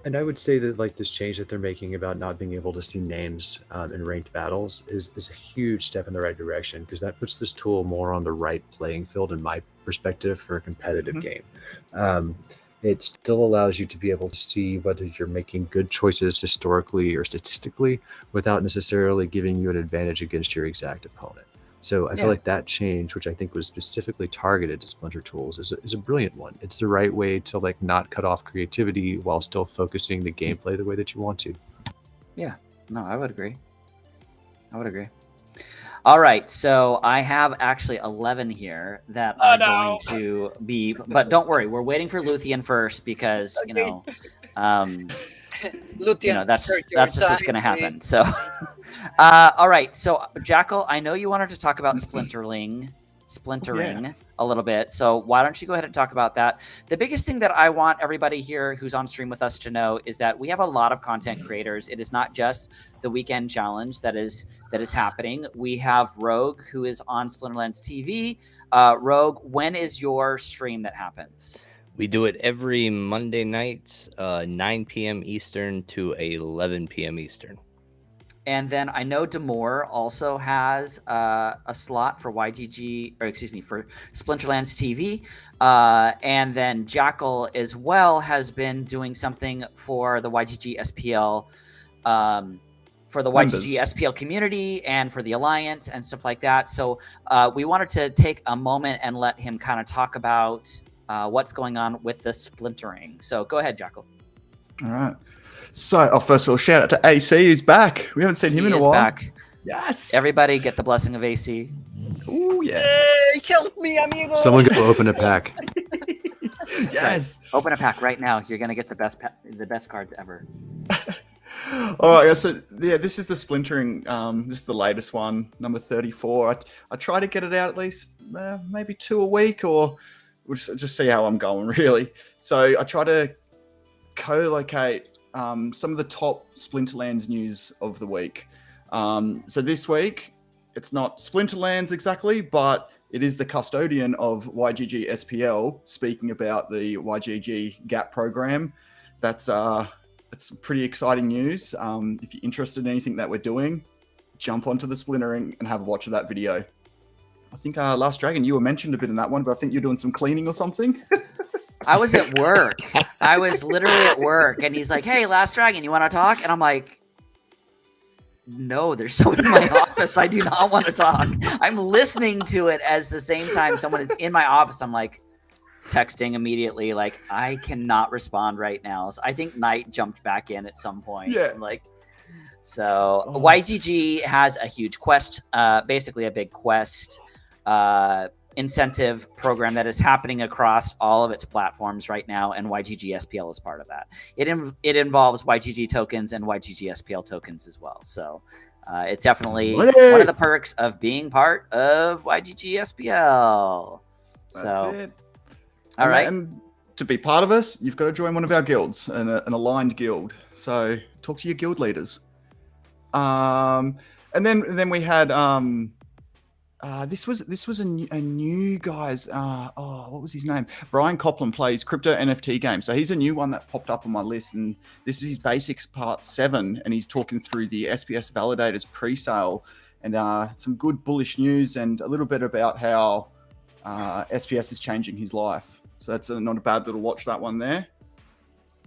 And I would say that like this change that they're making about not being able to see names in ranked battles is a huge step in the right direction, because that puts this tool more on the right playing field in my perspective for a competitive game. It still allows you to be able to see whether you're making good choices historically or statistically without necessarily giving you an advantage against your exact opponent. So I feel like that change, which I think was specifically targeted to Splinter tools, is a brilliant one. It's the right way to like not cut off creativity while still focusing the gameplay the way that you want to. Yeah, no, I would agree. All right, so I have actually 11 here that are going to be, but don't worry, we're waiting for Luthien first because, Luthien, that's just what's going to happen. So, all right. So, Jackal, I know you wanted to talk about splintering a little bit. So, why don't you go ahead and talk about that? The biggest thing that I want everybody here who's on stream with us to know is that we have a lot of content creators. It is not just the weekend challenge that is happening. We have Rogue, who is on Splinterlands TV. Rogue, when is your stream that happens? We do it every Monday night, 9 p.m. Eastern to 11 p.m. Eastern. And then I know Demore also has a slot for YGG, or excuse me, for Splinterlands TV. And then Jackal as well has been doing something for the YGGSPL, YGGSPL community and for the Alliance and stuff like that. So we wanted to take a moment and let him kind of talk about what's going on with the splintering. So go ahead, Jackal. All right. So, first of all, shout out to AC, who's back. We haven't seen him in a while. Back. Yes. Everybody get the blessing of AC. Oh, yeah. Hey, help me, amigo. Someone go open a pack. Yes. Open a pack right now. You're going to get the best cards ever. All right, so yeah, this is the splintering. This is the latest one, number 34. I try to get it out at least maybe 2 a week, or we'll just see how I'm going, really. So I try to co-locate some of the top Splinterlands news of the week. So this week, it's not Splinterlands exactly, but it is the custodian of YGGSPL speaking about the YGG GAP program. That's pretty exciting news. If you're interested in anything that we're doing, jump onto the splintering and have a watch of that video. I think LastDragon, you were mentioned a bit in that one, but I think you're doing some cleaning or something. I was at work. I was literally at work, and he's like, "Hey, LastDragon, you want to talk?" And I'm like, "No, there's someone in my office. I do not want to talk." I'm listening to it as the same time someone is in my office. I'm like texting immediately, like, I cannot respond right now. So I think Knight jumped back in at some point. Yeah. Like, so YGG has a huge quest, basically a big quest incentive program that is happening across all of its platforms right now, and YGGSPL is part of that. It involves YGG tokens and YGGSPL tokens as well. So it's definitely one of the perks of being part of YGGSPL. So, That's it. All right. And to be part of us, you've got to join one of our guilds, an aligned guild. So talk to your guild leaders. And then we had this was a new guy's what was his name? Brian Copland plays crypto NFT games. So he's a new one that popped up on my list, and this is his basics part 7, and he's talking through the SPS validators pre-sale and some good bullish news and a little bit about how SPS is changing his life. So that's not a bad little watch, that one there.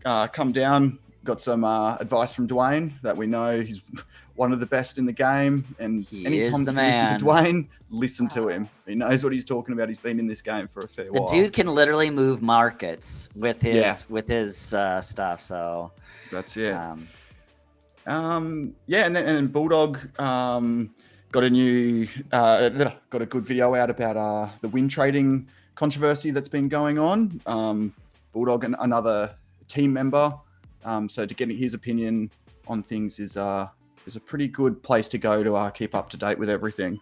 Come down, got some advice from Dwayne that we know he's one of the best in the game, and anytime you listen to Dwayne, listen to him. He knows what he's talking about. He's been in this game for a fair while. The dude can literally move markets with his stuff. So that's it. And then Bulldog got a new got a good video out about the win trading controversy that's been going on. Bulldog and another team member. So to get his opinion on things is a pretty good place to go to keep up to date with everything.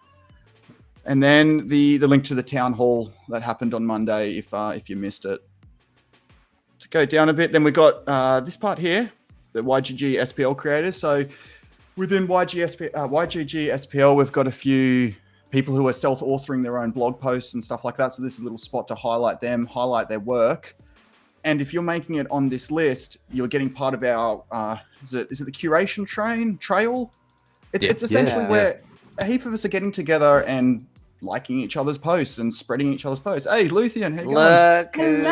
And then the link to the town hall that happened on Monday, if you missed it. To go down a bit, then we got this part here, the YGG SPL creators. So within YGG SPL, we've got a few people who are self-authoring their own blog posts and stuff like that. So this is a little spot to highlight them, highlight their work. And if you're making it on this list, you're getting part of our, is it the curation trail? It's essentially where a heap of us are getting together and liking each other's posts and spreading each other's posts. Hey, Luthien, how you going? Look who's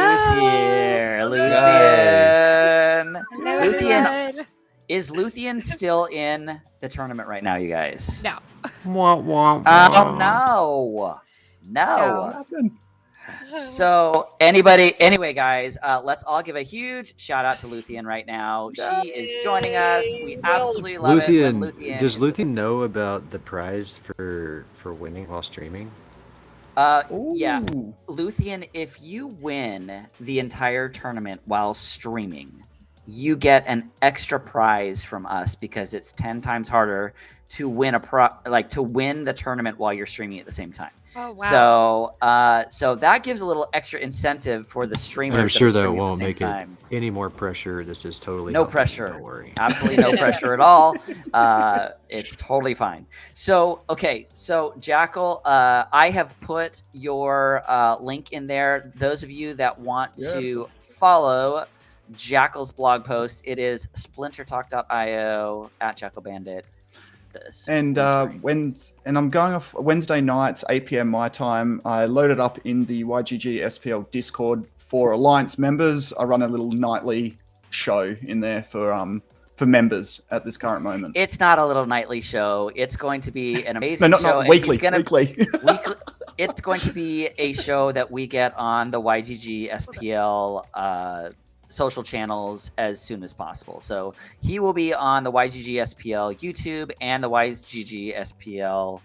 here. Luthien. Luthien. Is Luthien still in the tournament right now, you guys? No. Oh, no. So anyway, guys, let's all give a huge shout out to Luthien right now. She is joining us. We absolutely love it. Luthien, does Luthien know about the prize for winning while streaming? Yeah, Luthien, if you win the entire tournament while streaming, you get an extra prize from us because it's 10 times harder to win to win the tournament while you're streaming at the same time. Oh wow! So that gives a little extra incentive for the streamers. And I'm sure that won't make it any more pressure. This is totally no pressure. Don't worry. Absolutely no pressure at all. It's totally fine. So Jackal, I have put your link in there. Those of you that want to follow Jackal's blog post, it is splintertalk.io @JackalBandit. And I'm going off Wednesday nights, 8 p.m. my time. I loaded up in the YGG SPL Discord for Alliance members. I run a little nightly show in there for members at this current moment. It's not a little nightly show. It's going to be an amazing show. Not weekly. Weekly. It's going to be a show that we get on the YGG SPL social channels as soon as possible. So he will be on the YGG SPL YouTube and the YGG SPL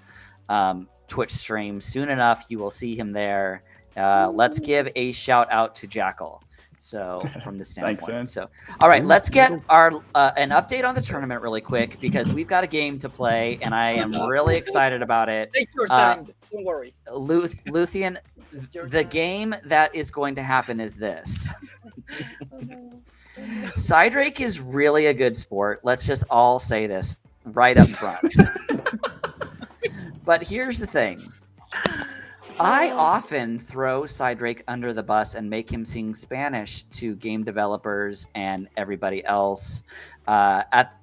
Twitch stream soon enough. You will see him there. Let's give a shout out to Jackal. So from the standpoint. Thanks, so all right, let's get our an update on the tournament really quick because we've got a game to play and I am really excited about it. Take your time. Don't worry. Luthien, the game that is going to happen is this. Cydrake is really a good sport. Let's just all say this right up front. But here's the thing. I often throw Cydrake under the bus and make him sing Spanish to game developers and everybody else at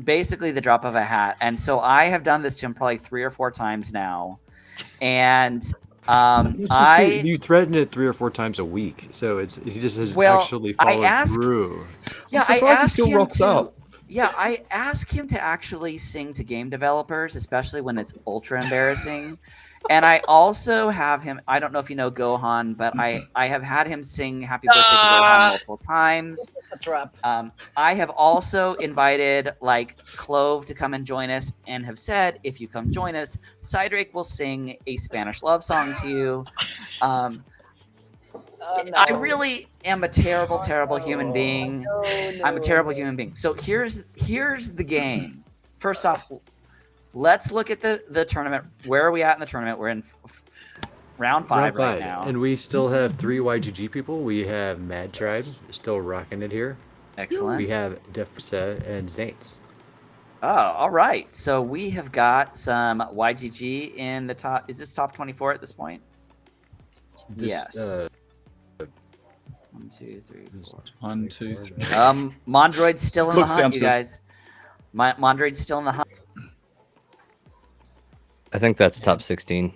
basically the drop of a hat. And so I have done this to him probably 3 or 4 times now. And you threaten it 3 or 4 times a week, so he just has actually followed through. Yeah, I'm surprised he still rocks up. Yeah, I ask him to actually sing to game developers, especially when it's ultra embarrassing. And I also have him, I don't know if you know Gohan, but I have had him sing Happy Birthday to Gohan multiple times. It's a trap. I have also invited like Clove to come and join us and have said, if you come join us, Cydrake will sing a Spanish love song to you. No. I really am a terrible, terrible human being. No. I'm a terrible human being. So here's the game. First off, let's look at the tournament. Where are we at in the tournament? We're in round 5 right now. And we still have 3 YGG people. We have Mad Tribe still rocking it here. Excellent. We have Defsa and Zanes. Oh, all right. So we have got some YGG in the top. Is this top 24 at this point? Yes. 1, 2, 3, 4. 1, 2, 3. Mondroid's still in the hunt, sounds you good. guys. Mondroid's still in the hunt. I think that's top 16.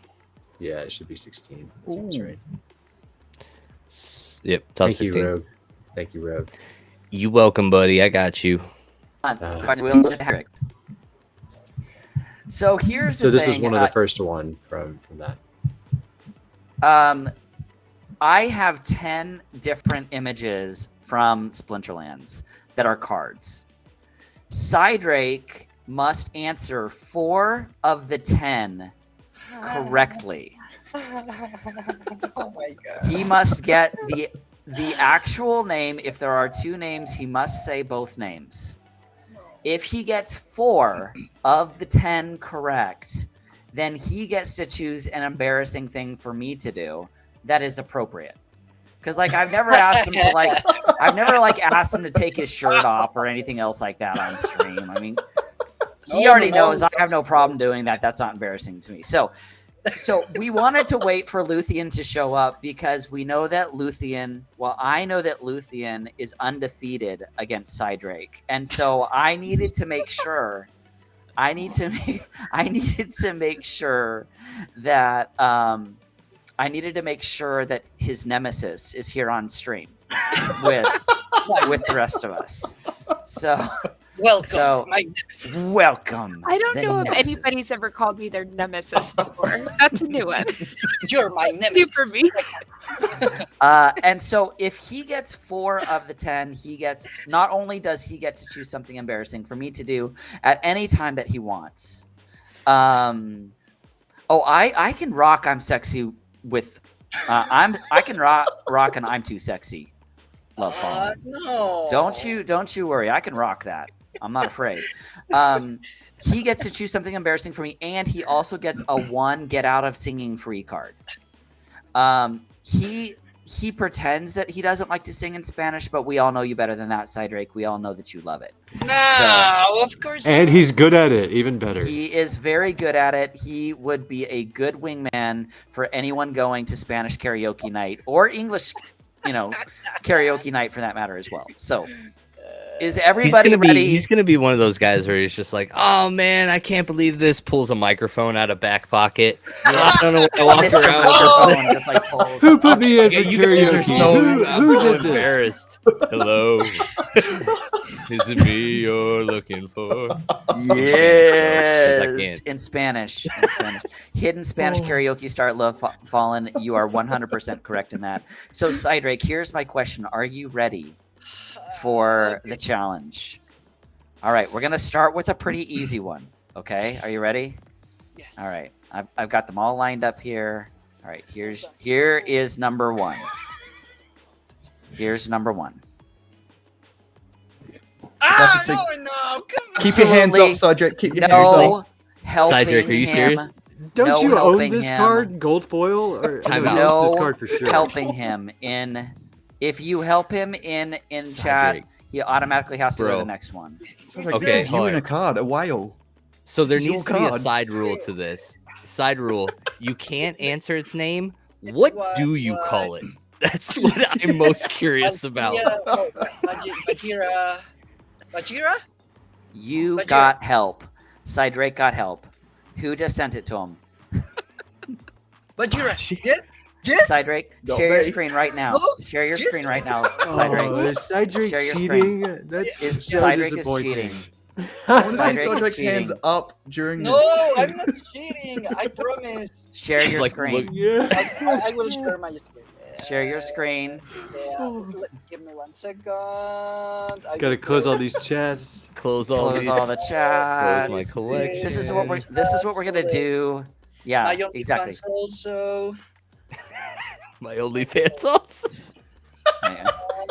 Yeah, it should be 16. That seems right. Yep, top Thank 16. you, Rogue. Thank you, Rogue. You welcome, buddy. I got you. So here's So the this thing. was one of the first one from that. I have 10 different images from Splinterlands that are cards. Cydrake must answer 4 of the 10 correctly. Oh my god. He must get the actual name. If there are 2 names, he must say both names. If he gets 4 of the 10 correct, then he gets to choose an embarrassing thing for me to do that is appropriate. Because like I've never asked him to asked him to take his shirt off or anything else like that on stream. I mean, he already knows I have no problem doing that. That's not embarrassing to me. So we wanted to wait for Luthien to show up because we know that Luthien, I know that Luthien is undefeated against Cydrake. And so I needed to make sure that his nemesis is here on stream with the rest of us. So welcome, my nemesis. Welcome. I don't the know if nemesis. anybody's ever called me their nemesis before. That's a new one. You're my New nemesis. for me. And so if he gets 4 of the 10, not only does he get to choose something embarrassing for me to do at any time that he wants. I can rock I'm sexy with I can rock and I'm too sexy. Love falling. No. Don't you worry. I can rock that. I'm not afraid. He gets to choose something embarrassing for me, and he also gets a 1 get out of singing free card. He pretends that he doesn't like to sing in Spanish, but we all know you better than that, Cydrake. We all know that you love it. No, of course And not. he's good at it, even better. He is very good at it. He would be a good wingman for anyone going to Spanish karaoke night or English, karaoke night for that matter as well. So, is everybody ready? He's gonna be one of those guys where he's just like, "Oh man, I can't believe this." Pulls a microphone out of back pocket. I don't know what to walk Mr. around. Microphone just like pulls. Who put me in for You guys are karaoke? so Who did this? embarrassed. Hello, is it me you're looking for? Yes, in Spanish. Hidden Spanish karaoke start Love Fallen. You are 100% correct in that. So, Cydrake, here's my question. Are you ready for the challenge? All right, we're going to start with a pretty easy one. Okay, are you ready? Yes. All right, I've got them all lined up here. All right, here is number 1. Here's number 1. No, come on. Keep your hands up, Cydrake. Keep your hands up. No helping Cydrake, are you him. serious? Don't No you own helping this him. card, gold foil? Or Time no, out. you own this No card for sure. helping him in. If you help him in chat, Cydrake. he automatically has to go to Bro. the next one. Cydrake, Okay, this is you hold in on. a card, a whale. So there This is needs to your be a card. side rule to this. Side rule: you can't It's answer its name. it's What what- do you what- call it? That's what I'm most curious about. Bagheera? You But got help. Cydrake got help. Who just sent it to him? But you're Gee. yes, yes. Cydrake, Not share your me. screen right now. No, Share your yes. screen right now, Oh, Cydrake. is Cydrake Share your cheating? That's Is so Cydrake is disappointing. cheating. I want to see Cydrake is Cydrake's hands cheating. up during No, this. I'm not cheating. I promise. Share your Like, screen. look- Yeah. I will share my screen. Share your screen. Give me 1 second. I Gotta will close do all it. these chats. Close all Close these. all the chats. Close my collection. This is what we're gonna do. Yeah, My OnlyFans exactly. also. My OnlyFans also.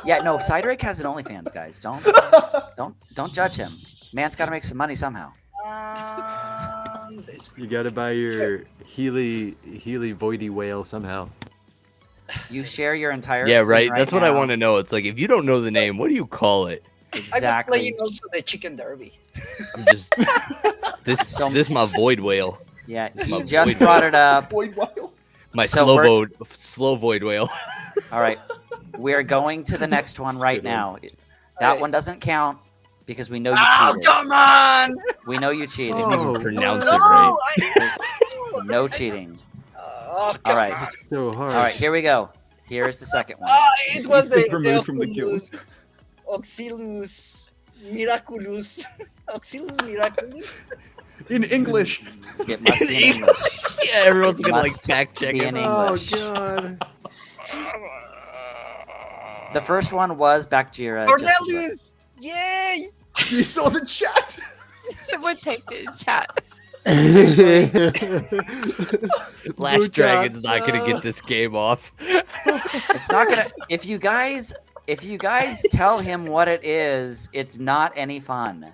Yeah, no, Cydrake has an OnlyFans, guys. Don't judge him. Man's got to make some money somehow. This. You gotta buy your Healy Voidy whale somehow. You share your entire. Yeah, screen right. That's what I now. want to know. It's like, if you don't know the name, what do you call it? I was Exactly. playing also the chicken derby. I'm just So- this my void whale. Yeah, My he just void brought it up. Void whale. My So slow void whale. All right, we're going to the next one right now. That Alright. one doesn't count because we know you Oh, cheated. come on! We know you cheated. Oh, Pronounce No, it right. There's no cheating. Oh, All come right, on. So hard. all right. Here we go. Here's the second one. It was He's the been removed from the guild. Oxylus Miraculous. Oxylus Miraculous. In English. It must be in English. Yeah, everyone's gonna like Must fact check be it. in Oh English. god. The first one was Bacteria. just as well. Cornelius! Yay! You saw the chat. Someone typed it in chat. LastDragon's not gonna get this game off. It's not gonna. If you guys tell him what it is, it's not any fun.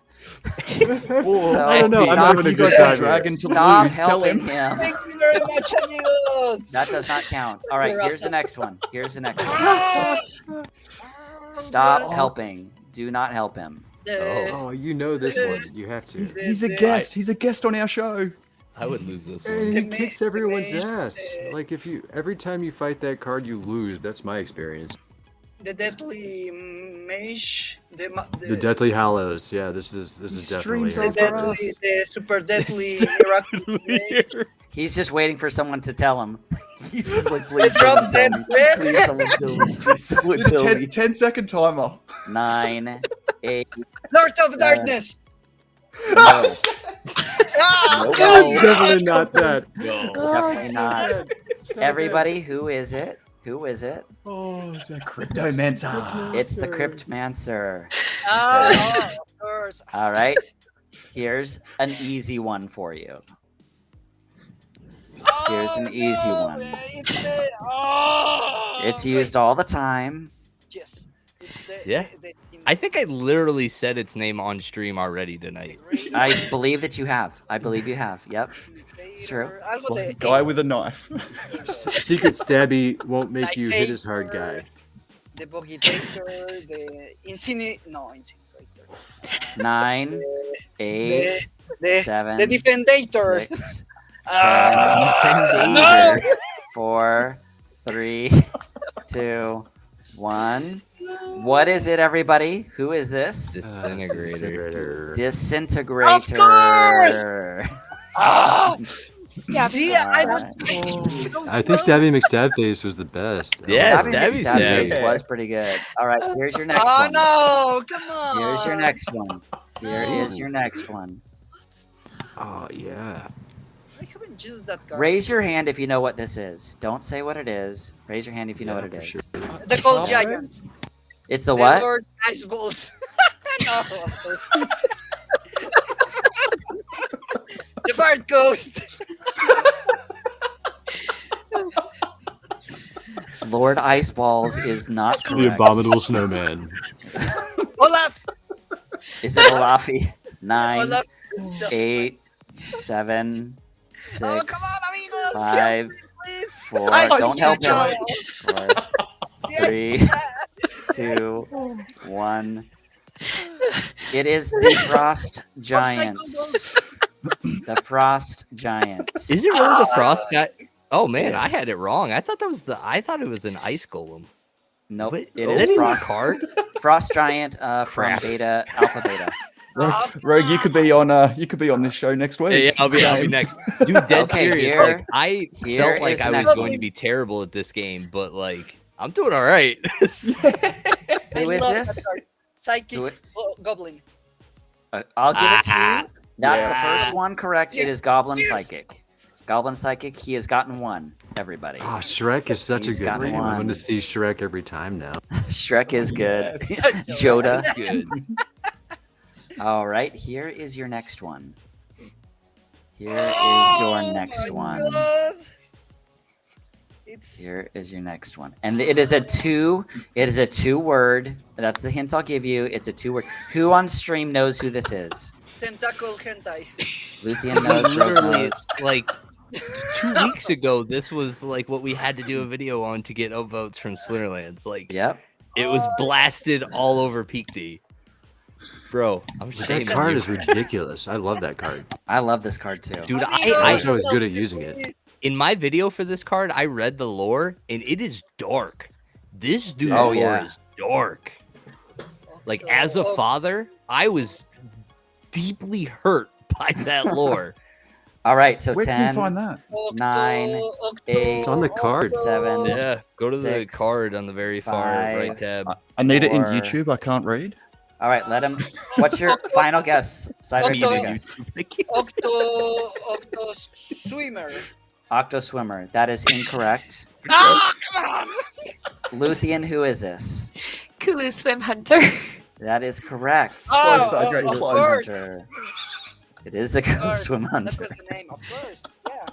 Well, So I don't know. I'm stop- not having a you good guys time are here. dragon to Stop lose. Tell helping him. him. Thank you very much, amigos! That does not count. All right, You're here's the awesome. next one. Here's the next one. Ah! Stop Yes. helping. Do not help him. Oh, you know this one. You have to. He's a guest. He's a guest on our show. I would lose this And one. he The kicks ma- everyone's the ma- ass. Like if you every time you fight that card, you lose. That's my experience. The deadly mage, The Deathly Hallows. Yeah, this is definitely. streams the on deadly, us. the super deadly miraculous mage, He's just waiting for someone to tell him. He's just like, the drop dead red. Please, someone tell me. Please, someone With a tell 10, me. 10-second timer. 9, 8. Lord of Darkness. No, Ah, No. come on. Definitely not that. No. definitely not. Everybody, who is it? Who is it? Oh, it's a cryptomancer. It's the Cryptmancer. Ah, of course. All right. Here's an easy one for you. Here's an easy no, one. It's the, oh, It's used all the time. Yes. It's the, Yeah. I think I literally said its name on stream already tonight. I believe that you have. I believe you have. Yep. It's true. Algo de Guy with a knife. Secret Stabby won't make you hit his hard guy. The Bogitator, the Incinerator. 9, 8, The 7, the Defendator. 6, Ah, 7, no! 4, 3, 2, 1. What is it, everybody? Who is this? Disintegrator. Disintegrator. Ah! Yeah, See, I was. I think Stabby McStabface was the best. Yeah, Stabby Stabby McStabface Stabby. was pretty good. All right, here's your next Oh one. no! Come on. Here's your next one. Here is your next one. Oh yeah. I haven't used that card. Raise your hand if you know what this is. Don't say what it is. Raise your hand if you know what it for is. sure. The Cold Giant. It's the The what? Lord Ice Balls. No, of course. The Fart Ghost. Lord Iceballs is not correct. The Abominable Snowman. Olaf. Is it Olafi? 9, Olaf. is the- 8, 7, 6, Oh, come on, amigos. 5, Please. 4. Ice Don't help him. Giant. 4, Yes. 3, 2, 1. It is the Frost Giants. The Frost Giants. Is it really the frost guy? Oh man, I had it wrong. I thought it was an ice golem. Nope. Wait, It is is that even a Frost. card? Frost Giant from Crap. Alpha Beta. Rogue, you could be on this show next week. Yeah, I'll be next. Dude, dead Okay, serious. here- Like, I here felt like is I the was next going one. to be terrible at this game, but like I'm doing all right. Who is that this? card. Psychic Who it- Goblin. I'll give it to Ah. you. That's Yeah. the first one correct. Yes. It is Goblin Yes. Psychic. Goblin Psychic. He has gotten one. Everybody. Oh, Shrek is such He's a good got name. I'm one. going to see Shrek every time now. Shrek is good. Yes. Joda. Good. All right. Here is your next one. Here is your next one. God. It's Here is your next one. And it is a two word. That's the hint I'll give you. It's a 2-word. Who on stream knows who this is? Tentacle Hentai. Luthien knows. Rogue Literally, knows. like 2 weeks ago, this was like what we had to do a video on to get votes from Splinterlands. Like, Yep. it was blasted all over Peak D. Bro, I'm That shaming card you. is ridiculous. I love that card. I love this card too. Dude, I wish I was good at using it. in my video for this card, I read the lore, and it is dark. This dude's Oh, lore yeah. is dark. Like, as a father, I was deeply hurt by that lore. All right. So Where can you 10. find that? 9, 8. It's on the card. 7. Yeah, go to the 6, card on the very far 5. right tab. I need it in 4. YouTube. I can't read. All right. Let him. What's your final guess? Cydrake, Octo- what's your guess? Octo Swimmer. Octo Swimmer. That is incorrect. Ah, come on! Luthien, who is this? Kulu Swim Hunter. That is correct. Oh, Cydrake, of Swim course. Hunter. It is the Kulu course. Swim That Hunter. was the name, of course. Yeah.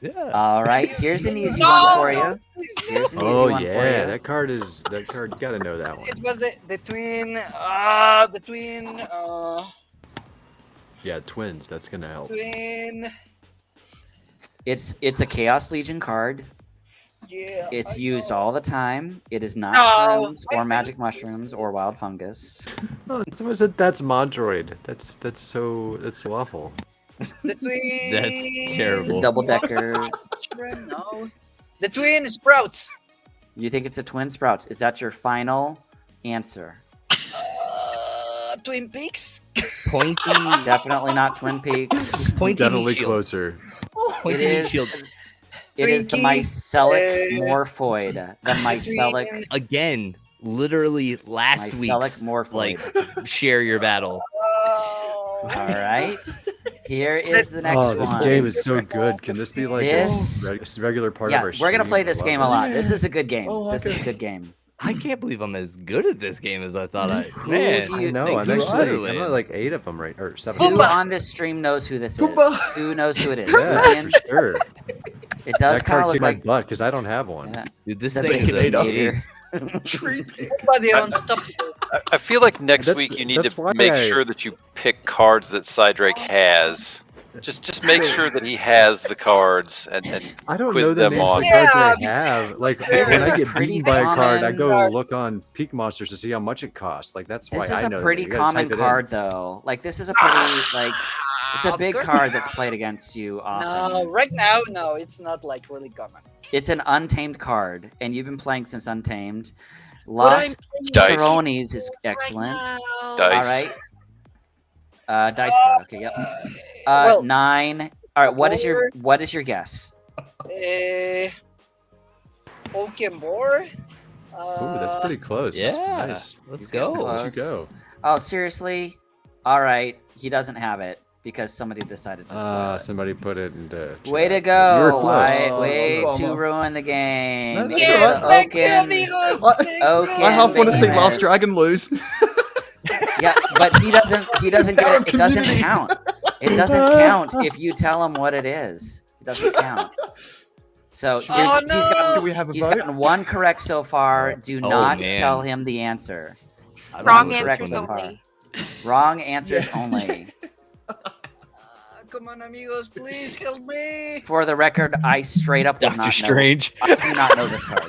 Yeah. All right. Here's an easy No, one for no, you. please, Here's an easy Oh one yeah, for you. that card. You gotta know that one. It was the twin. The twin. Yeah, twins. That's gonna help. Twin. It's a Chaos Legion card. Yeah. It's I used know. all the time. It is not No, shrooms I or think magic it's- mushrooms or wild fungus. Oh, someone said that's Mondroid. That's so awful. The twin. That's terrible. Double decker. No. The twin sprouts. You think it's a Twin Sprouts? Is that your final answer? Twin Peaks. Pointy, Definitely not Twin Peaks. pointy Definitely shield. closer. Pointy It is. shield. It is the Twinkies, mycelic morphoid. The mycelic. Twin- Again, literally last Mycelic week's morphoid. like share your battle. Oh. All right. Here is the next Oh, this one. game is so good. Can this be like This- a regular part Yeah, of our we're gonna stream? play I this love game a this. lot. This is a good game. Oh, This is a okay. good game. I can't believe I'm as good at this game as I thought I. Who Man, do I you- know. thank I'm you, actually. Splinterlands. I'm at like 8 of them right, or 7. Who Goomba. on this stream knows who this is? Goomba. Who knows who it is? Yeah, Luthien? for sure. It does That kind of card look kicked my like. butt because I don't have one. Yeah. Dude, this The thing is Bacon amazing. Tree pick. Nobody unstoppable. I feel like next That's- week you need that's to why make I- sure that you pick cards that Cydrake has. Just make sure that he has the cards and I don't quiz know the them names on. of the cards that Yeah, I have. Like This when is I a get pretty beaten by a card, I common go card. look on Peak Monsters to see how much it costs. Like that's why This is I a know. pretty that. You gotta common type it in. card, though. Like this is a pretty like. It's a Of big course. card that's played against you often. No, right now, no, it's not like really common. It's an untamed card, and you've been playing since Untamed. What I'm Los Dice. Terrones is excellent. Right now, Dice. All right. Dice card. Okay. Yep. well, 9. All right. What is your Board. guess? Pokemon. Ooh, that's pretty close. Yeah, Nice. let's He's getting go. close. Where'd you go? Oh, seriously? All right. He doesn't have it because somebody decided to spoil it. Somebody put it into. Way to chat, but You were go! close. Why, way Oh, to bummer. ruin the game. No, that's It's Yes, all right. thank you, Oaken. amigos. I- Thank Okay. you. I half want to see man. Last Dragon lose. Yeah, but he doesn't get Out of it. It doesn't community. count. It doesn't count if you tell him what it is. It doesn't count. So here's, Oh, he's no. gotten Do we have a He's vote? gotten one correct so far. Do Oh, not man. tell him the answer. I don't Wrong know what correct answers this one is. only. Wrong answers only. Come on, amigos, please help me. For the record, I straight up would Doctor not know. Strange. I do not know this card.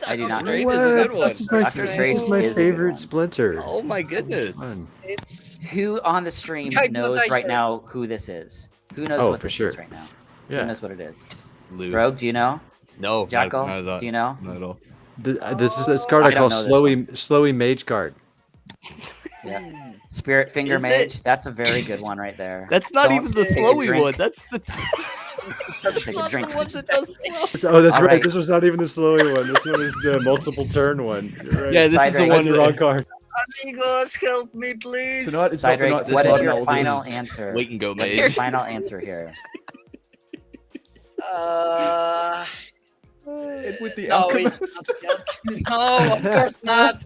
I do not know. Strange This. is a good What? one. This is my, Dr. this Strange is my is a good one. favorite Splinter. Oh my goodness. Fun. It's Who on the stream Type knows noticer. right now who this is? Who knows Oh, what for this sure. is right now? Who Yeah. knows what it is? Luth. Rogue, do you know? No. Jackal, not at all. do you know? Not at all. This is this card I I don't call know this Slowy Mage card. Yeah. Spirit Finger Is Mage. it? That's a very good one right there. That's not Don't even the take a slowy drink. one. That's the. Take a drink. Oh, that's All right. right. This was not even the slowy one. This one is the multiple turn one. You're right. Yeah, this is the Cydrake. one. the wrong card. Amigos, help me, please. Tonight it's not the Cydrake, night for what is fun your analysis. final answer? Wait and go, What's your mage. final answer here? With the No, it's alchemist. not. The Alchemist. No, of course not.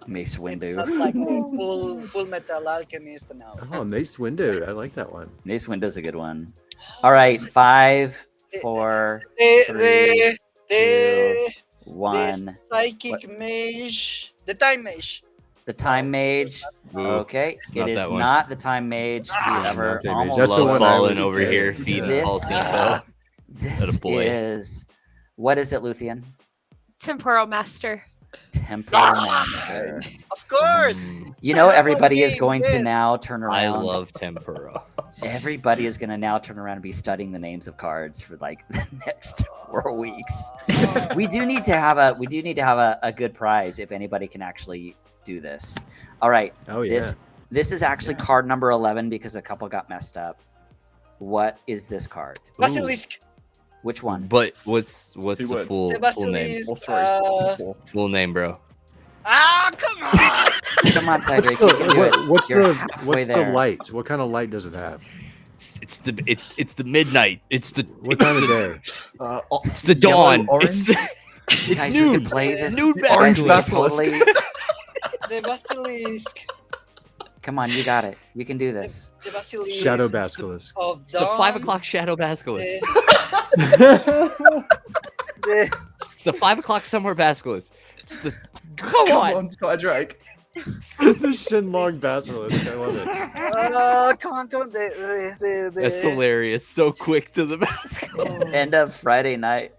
Mace It's Windu. not like the full metal alchemist. No. Oh, Mace Windu. I like that one. Mace Windu's a good one. All right, 5, 4, The 1. the psychic mage, the time mage. The Time Mage. Okay, It's it not is that one. not the Time Mage. Whoever not Time Mage. almost That's the Love one I falling was over guessing. here, feeding This- false info. This boy. is what is it, Luthien? Temporal Master. Temporal Master. Of course. You know, I love everybody is game, going to yes. now turn I around. love tempura. Everybody is going to now turn around and be studying the names of cards for like the next 4 weeks. We do need to have a good prize if anybody can actually do this. All right. Oh yeah. This is actually card number 11 because a couple got messed up. What is this card? Basilisk. Which one? But what's Two the words. full The name? basilisk. Or three. Full name, bro. Come on. Come on, What's Cydrake. You can do it. what's You're the halfway what's the there. light? What kind of light does it have? It's the midnight. It's the What time of day? It's the Yellow, dawn. orange? It's Guys, we nude. can play this. Nude Orange We can basilisk. totally- The basilisk. Come on, you got it. You can do this. The basilisk. Shadow Basilisk. Of The dawn. 5 o'clock shadow basilisk. The, It's the 5 o'clock somewhere basilisk. It's the Come on, Cydrake. The Shinlong Basilisk. I love it. come on. The That's hilarious. So quick to the basket. End of Friday night.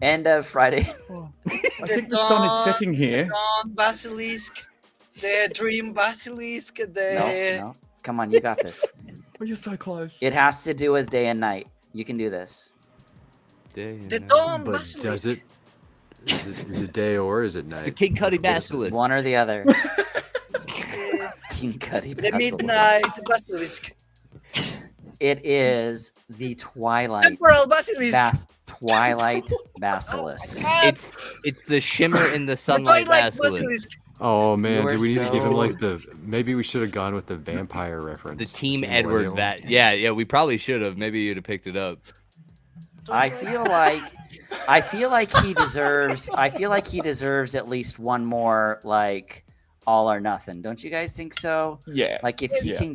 End of Friday. I think the sun is setting here. dawn basilisk. The dream basilisk. The No. Come on, you got this. Oh, you're so close. It has to do with day and night. You can do this. the dawn But basilisk. does it? Is it day or is it It's night? the King Cudi What is it? basilisk. One or the other. The, King Cudi the Basilisk. midnight basilisk. It is the Twilight. Temporal basilisk. Twilight Basilisk. It's the shimmer in the The sunlight twilight basilisk. basilisk. Oh man, You are did we need to give him so- like the? Maybe we should have gone with the vampire reference. The Team Team Edward Royal. bat. Yeah, we probably should have. Maybe you'd have picked it up. I feel like he deserves at least one more like all or nothing. Don't you guys think so? Yeah. Like if he Yeah. can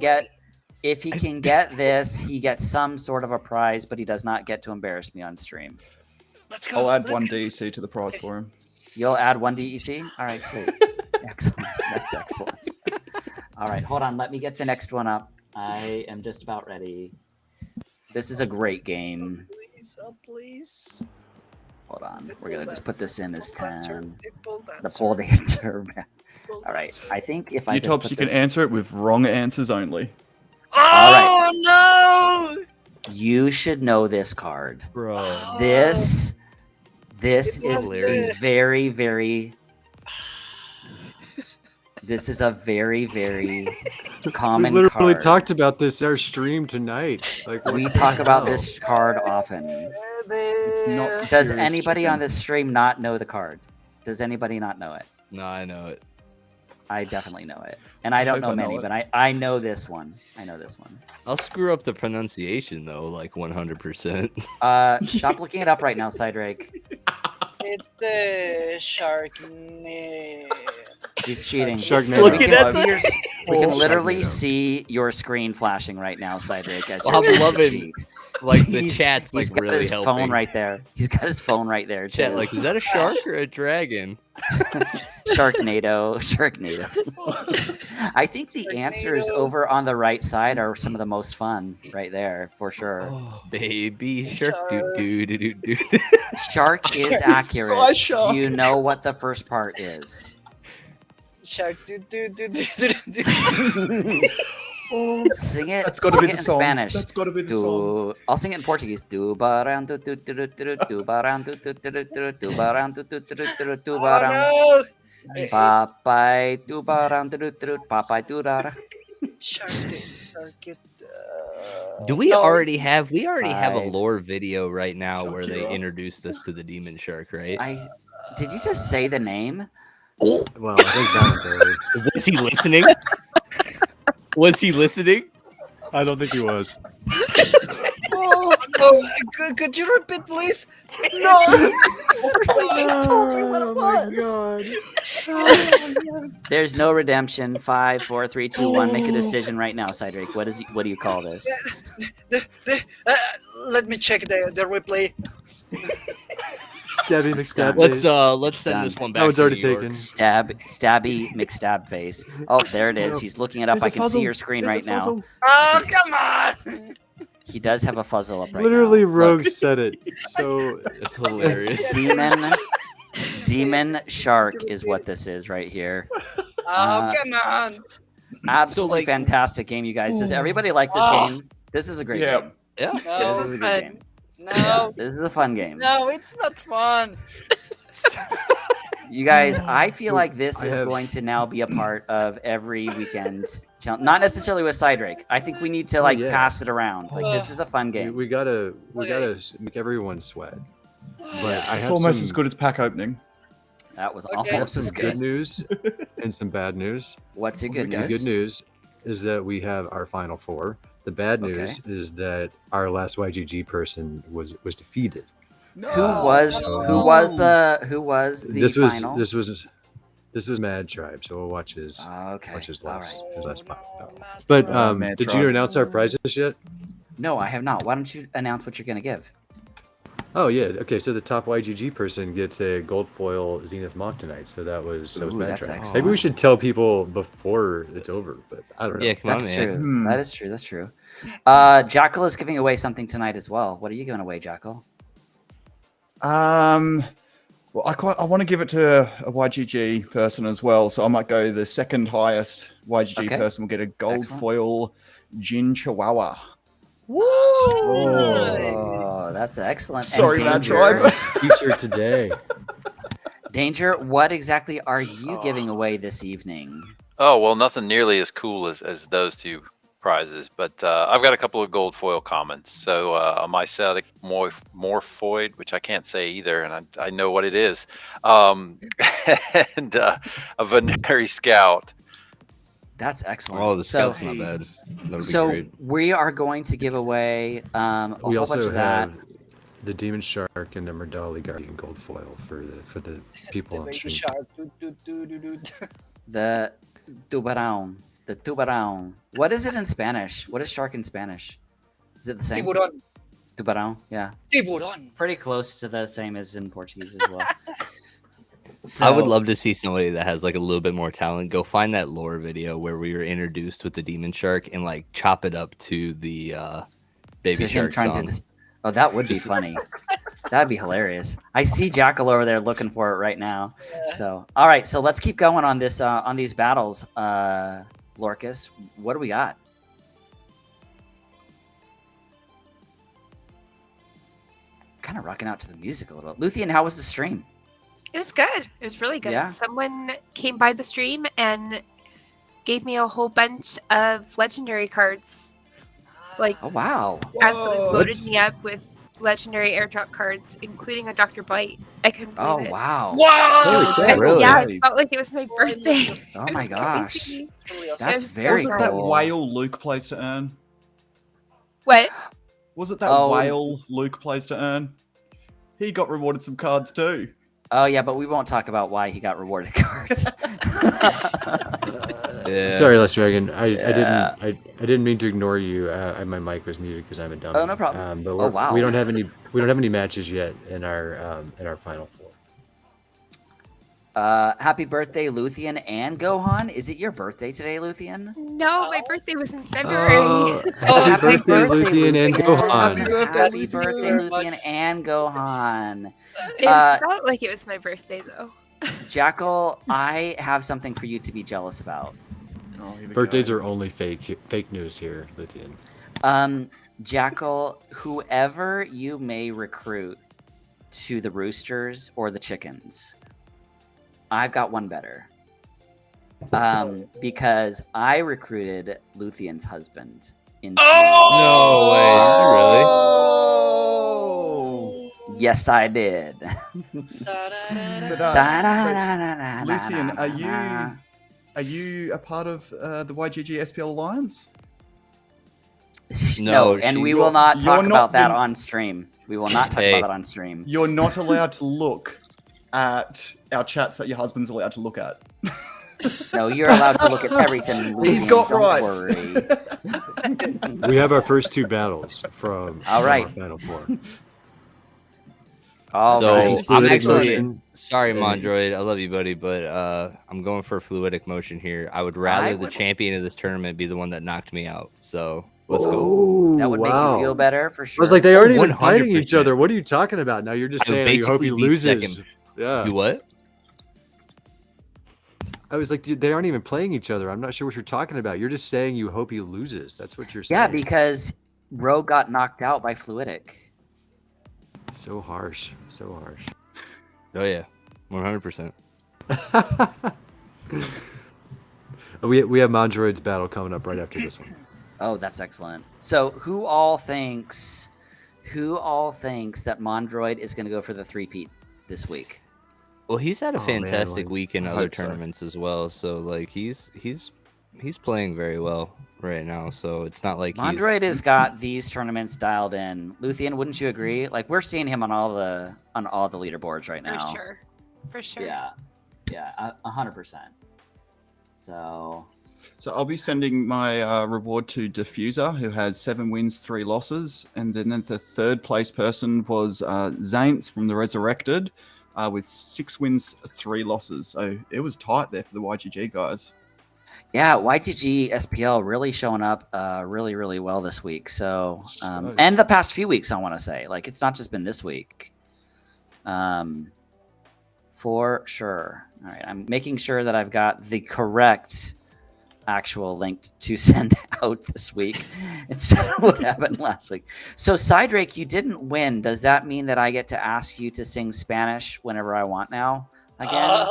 get this, he gets some sort of a prize, but he does not get to embarrass me on stream. Let's go. I'll add let's one go. DEC to the prize for him. You'll add one DEC? All right, sweet. Excellent. That's excellent. All right, hold on. Let me get the next one up. I am just about ready. This is a great game. Please. Hold on. We're going to just put this in as 10. The The pole dancer. All right. I think if I just Utops, put you can this- answer it with wrong answers only. Oh no! You should know this card. Bro. This is hilarious. a very, very. This is a very, very We common literally card. talked about this in our stream tonight. Like We what talk the about hell? this card often. The, not- Does Curious anybody on chicken. this stream not know the card? Does anybody not know it? No, I know it. I definitely know it, and I don't hope know I know many, it. but I know this one. I know this one. I'll screw up the pronunciation though, like 100%. Stop looking it up right now, Cydrake. it's the shark. He's cheating. Sharknado. Looking at see your- we can literally Sharknado. see your screen flashing right now, Cydrake. As Well, you're I'm trying to loving- cheat. Like the He's- chat's like He's got really his helping. phone right there. He's got his phone right there. Chat, too. like, is that a shark or a dragon? Sharknado. I think the answers Sharknado. over on the right side are some of the most fun right there, for sure. Baby shark, Shark. doo doo doo doo. Shark is accurate. Soy shark. Do you know what the first part is? Shark. Do. Sing it. That's got to sing be it the in song. Spanish. That's got to be the song. I'll sing it in Portuguese. Tubarão, tu, tu, tu, tu, tu, tubarão, tu, tu, tu, tu, tu, tubarão, tu, tu, tu, tu, tu, Oh tubarão. no! Papai tubarang turut papai turara. Shark Day, Shark It, Do we no, already have? We already have a Five. lore video right now where they Shakira. introduced us to the demon shark, right? Did you just say the name? Oh, Well, I think voluntary. was he listening? Was he listening? I don't think he was. Oh, could you repeat, please? There's no redemption. 5, 4, 3, 2, 1. Make a decision right now, Cydrake. What do you call this? Let me check the replay. Stabby done. McStab. Let's send this Done. one back. That one's to already New York. taken. Stabby McStab face. Oh, there it is. He's looking it up. There's I a can see fuzzle. your screen There's a right now. fuzzle. Oh, come on! He does have a fuzzle up right Literally, now. Rogue said it. So It's hilarious. Demon Shark is what this is right here. Oh, come on! Absolutely like- fantastic game, you guys. Does everybody like this game? This is a great Yeah. game. Yeah. This No, is a good fun. game. no, This is a fun game. no, it's not fun. You guys, I feel like this I is have- going to now be a part of every weekend challenge. Not necessarily with Cydrake. I think we need to like yeah. pass it around. Like this is a fun game. we gotta make everyone sweat. But I It's have almost some, as good as pack opening. That was Okay. I have almost some as good good. news and some bad news. What's your good The news? good news is that we have our final four. The bad news is that our last YGG person was defeated. Who was the This was final? this was Mad Tribe. So we'll watch his Okay. watch his all last right. his last no, battle. not But fun. Mad did Tribe. you announce our prizes yet? No, I have not. Why don't you announce what you're going to give? Oh yeah. Okay. So the top YGG person gets a gold foil Zenith Mock tonight. So that was Ooh, Mad that's Tribe. excellent. Maybe we should tell people before it's over. But I don't know. Yeah, come on, That's man. true. Hmm. That is true. That's true. Jackal is giving away something tonight as well. What are you giving away, Jackal? Well, I want to give it to a YGG person as well, so I might go the second highest YGG Okay. person will get a gold Excellent. foil Jin Chihuahua. Oh, that's excellent. And Sorry, Mad Danger, Tribe. Future today. Danger, what exactly are you giving away this evening? Oh well, nothing nearly as cool as those two prizes, but I've got a couple of gold foil commons. So a Mycetic Morphoid, which I can't say either, and I know what it is, and a Veneri Scout. That's excellent. Oh, the So- scout's not bad. That would be So great. we are going to give away a We whole bunch also of that. have the Demon Shark and the Murdali Guardian gold foil for the people The on baby stream. shark. Do. The tubarão. The tubarão. What is it in Spanish? What is shark in Spanish? Is it the same? Tiburon. Tubarão. Yeah. Tiburon. Pretty close to the same as in Portuguese as well. I would So- love to see somebody that has like a little bit more talent go find that lore video where we were introduced with the demon shark and like chop it up to the baby to him shark trying song. to oh, that would be funny. That'd be hilarious. I see Jackal over there looking for it right now. So, all right, so let's keep going on this on these battles. Lorkus, what do we got? Kind of rocking out to the music a little. Luthien, how was the stream? It was good. It was really good. Yeah? Someone came by the stream and gave me a whole bunch of legendary cards. Like, Oh wow! absolutely Whoa. loaded me up with legendary airdrop cards, including a Dr. Bite. I couldn't believe Oh it. wow! Wow! cow. And Really? Yeah, it felt like it was my birthday. Oh It my was gosh! crazy. It's really awesome. That's Yes, very Was it those that cool. whale Luke plays to earn? What? Was it that Oh. whale Luke plays to earn? He got rewarded some cards too. Oh yeah, but we won't talk about why he got rewarded cards. Yeah. Sorry, LastDragon. Yeah. I didn't mean to ignore you. My mic was muted because I'm a dummy. Oh, no problem. But Oh, we're, wow. we don't have any matches yet in our final four. Happy birthday, Luthien and Gohan. Is it your birthday today, Luthien? No, my birthday was in February. Oh, happy birthday, Luthien and Gohan. Happy birthday, very Luthien much. and Gohan. It Uh, felt like it was my birthday, though. Jackal, I have something for you to be jealous about. Oh, here we Birthdays go. are only fake news here, Luthien. Jackal, whoever you may recruit to the roosters or the chickens, I've got one better. Because I recruited Luthien's husband into. No way. Oh! Yes, I did. Luthien, are you a part of the YGGSPL Alliance? No, and we will not you're talk not about that the- on stream. We will not talk Hey. about that on stream. You're not allowed to look at our chats that your husband's allowed to look at. No, you're allowed to look at everything. He's Luthian, got don't rights. worry. We have our first 2 battles from All right. our Final 4. All So right. Some I'm fluidic actually motion. sorry, and- Mondroid. I love you, buddy, but I'm going for fluidic motion here. I would rather the would- champion of this tournament be the one that knocked me out. So let's go. Oh, That would make you feel better for I sure. was like, they aren't even 100%. fighting each other. What are you talking about? Now you're just I would saying you hope he basically be loses. second. Yeah. You what? I was like, dude, they aren't even playing each other. I'm not sure what you're talking about. You're just saying you hope he loses. That's what you're saying. Yeah, because Rogue got knocked out by Fluidic. So harsh. So harsh. Oh yeah, 100%. We have Mondroid's battle coming up right after this one. Oh, that's excellent. So, who all thinks that Mondroid is going to go for the 3-peat this week? Well, he's had a Oh, man, fantastic like, week in I other hope so. tournaments as well. So like he's playing very well right now. So it's not like Mondroid has got these tournaments dialed in. Luthien, wouldn't you agree? Like we're seeing him on all the leaderboards right now. For sure. Yeah, 100%. So I'll be sending my reward to Diffuser, who had 7 wins, 3 losses, and then the third place person was Zaints from the Resurrected, with 6 wins, 3 losses. So it was tight there for the YGG guys. yeah, YGG SPL really showing up really, really well this week. So and the past few weeks, I want to say, like it's not just been this week. For sure. All right, I'm making sure that I've got the correct actual link to send out this week instead of what happened last week. So Cydrake, you didn't win. Does that mean that I get to ask you to sing Spanish whenever I want now? Again?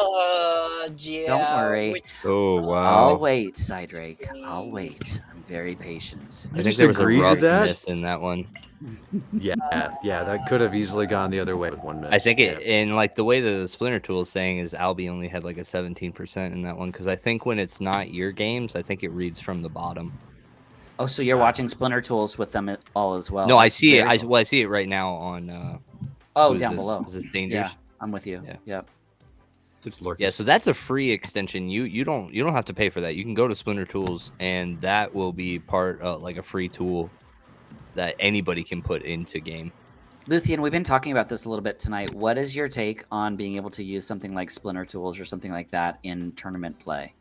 Yeah. Don't worry. Oh wow. I'll wait, Cydrake. I'll wait. I'm very patient. I You think just there was a agreed to that? roughness in that one. Yeah, that could have easily gone the other way with 1 miss. I think it, and like the way that the Splinter Tool is saying is Albie only had like a 17% in that one because I think when it's not your games, I think it reads from the bottom. Oh, so you're watching Splinter Tools with them all as well? No, I see it. Very cool. I see it right now on. Oh, what is down this? below. Is this Dangerous? Yeah, I'm with you. Yeah. Yep. It's Lorkus. Yeah, so that's a free extension. You don't have to pay for that. You can go to Splinter Tools, and that will be part like a free tool that anybody can put into game. Luthien, we've been talking about this a little bit tonight. What is your take on being able to use something like Splinter Tools or something like that in tournament play?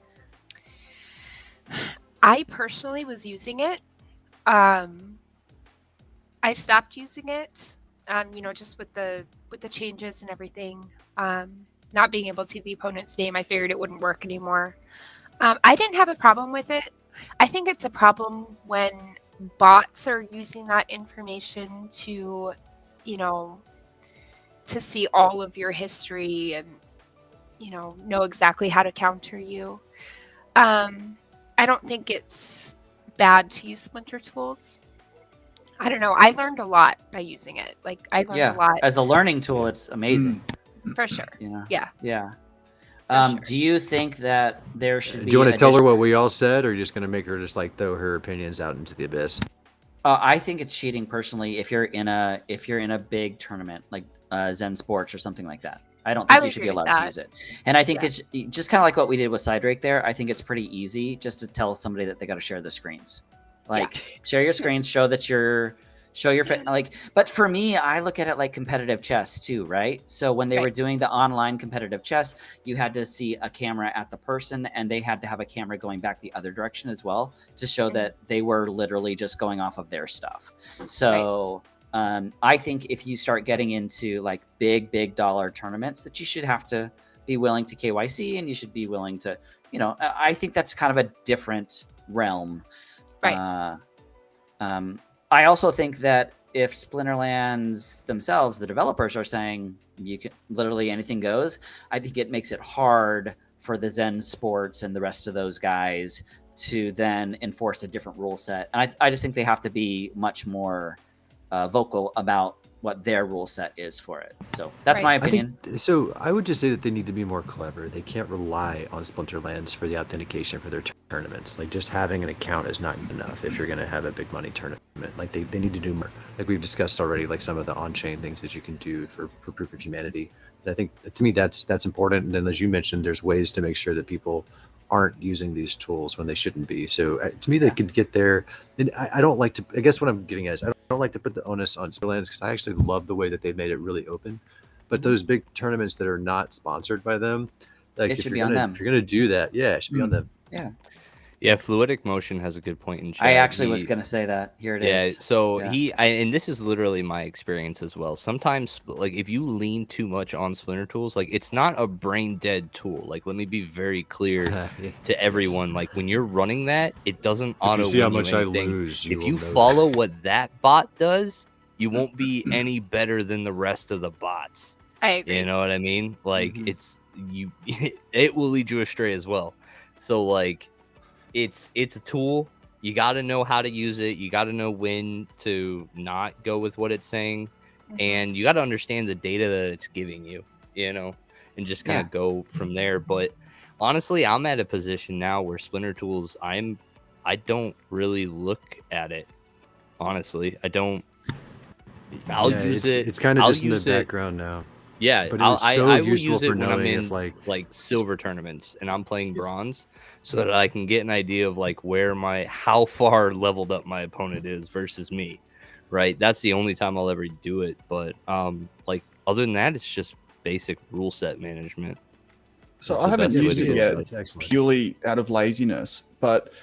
I personally was using it. I stopped using it. Just with the changes and everything. Not being able to see the opponent's name, I figured it wouldn't work anymore. I didn't have a problem with it. I think it's a problem when bots are using that information to, to see all of your history and, know exactly how to counter you. I don't think it's bad to use Splinter Tools. I don't know. I learned a lot by using it. Like I learned a lot. As a learning tool, it's amazing. For sure. Yeah. Yeah. Sure. Do you think that there should be? Do you want to tell her what we all said, or are you just going to make her just like throw her opinions out into the abyss? I think it's cheating personally if you're in a big tournament like Zen Sports or something like that. I don't think you should be allowed to use it. And I think it's just kind of like what we did with Cydrake there. I think it's pretty easy just to tell somebody that they got to share the screens. Like share your screens, show your fit. Like, but for me, I look at it like competitive chess too, right? So when they were doing the online competitive chess, you had to see a camera at the person and they had to have a camera going back the other direction as well to show that they were literally just going off of their stuff. So I think if you start getting into like big dollar tournaments, that you should have to be willing to KYC and you should be willing to, I think that's kind of a different realm. Right. I also think that if Splinterlands themselves, the developers, are saying you can literally anything goes, I think it makes it hard for the Zen Sports and the rest of those guys to then enforce a different rule set. And I just think they have to be much more vocal about what their rule set is for it. So that's my opinion. So I would just say that they need to be more clever. They can't rely on Splinterlands for the authentication for their tournaments. Like, just having an account is not enough if you're going to have a big money tournament. Like, they need to do more. Like we've discussed already, like some of the on-chain things that you can do for Proof of Humanity. And I think, to me, that's important. And then, as you mentioned, there's ways to make sure that people aren't using these tools when they shouldn't be. So to me, they could get there. And I don't like to, I guess what I'm getting at is I don't like to put the onus on Splinterlands, because I actually love the way that they've made it really open. But those big tournaments that are not sponsored by them, like, It should be on them. If you're going to do that, yeah, it should be on them. Yeah, Fluidic Motion has a good point in chat. I actually was going to say that. Here it is. Yeah, so and this is literally my experience as well. Sometimes, like, if you lean too much on Splinter tools, like, it's not a brain dead tool. Like, let me be very clear to everyone. Like, when you're running that, it doesn't auto see how much anything. I lose. If you follow what that bot does, you won't be any better than the rest of the bots. I agree. You know what I mean? Like, it will lead you astray as well. So, like, it's a tool. You got to know how to use it. You got to know when to not go with what it's saying, and you got to understand the data that it's giving you, you know, and just kind of go from there. But honestly, I'm at a position now where Splinter tools, I don't really look at it. Honestly, I don't. I'll use it. It's kind of just in the background now. Yeah, but I will useful use it for when I'm knowing in if, like silver tournaments and I'm playing bronze, so that I can get an idea of like how far leveled up my opponent is versus me, right? That's the only time I'll ever do it. But like, other than that, it's just basic rule set management. So I haven't used it yet purely out of laziness, but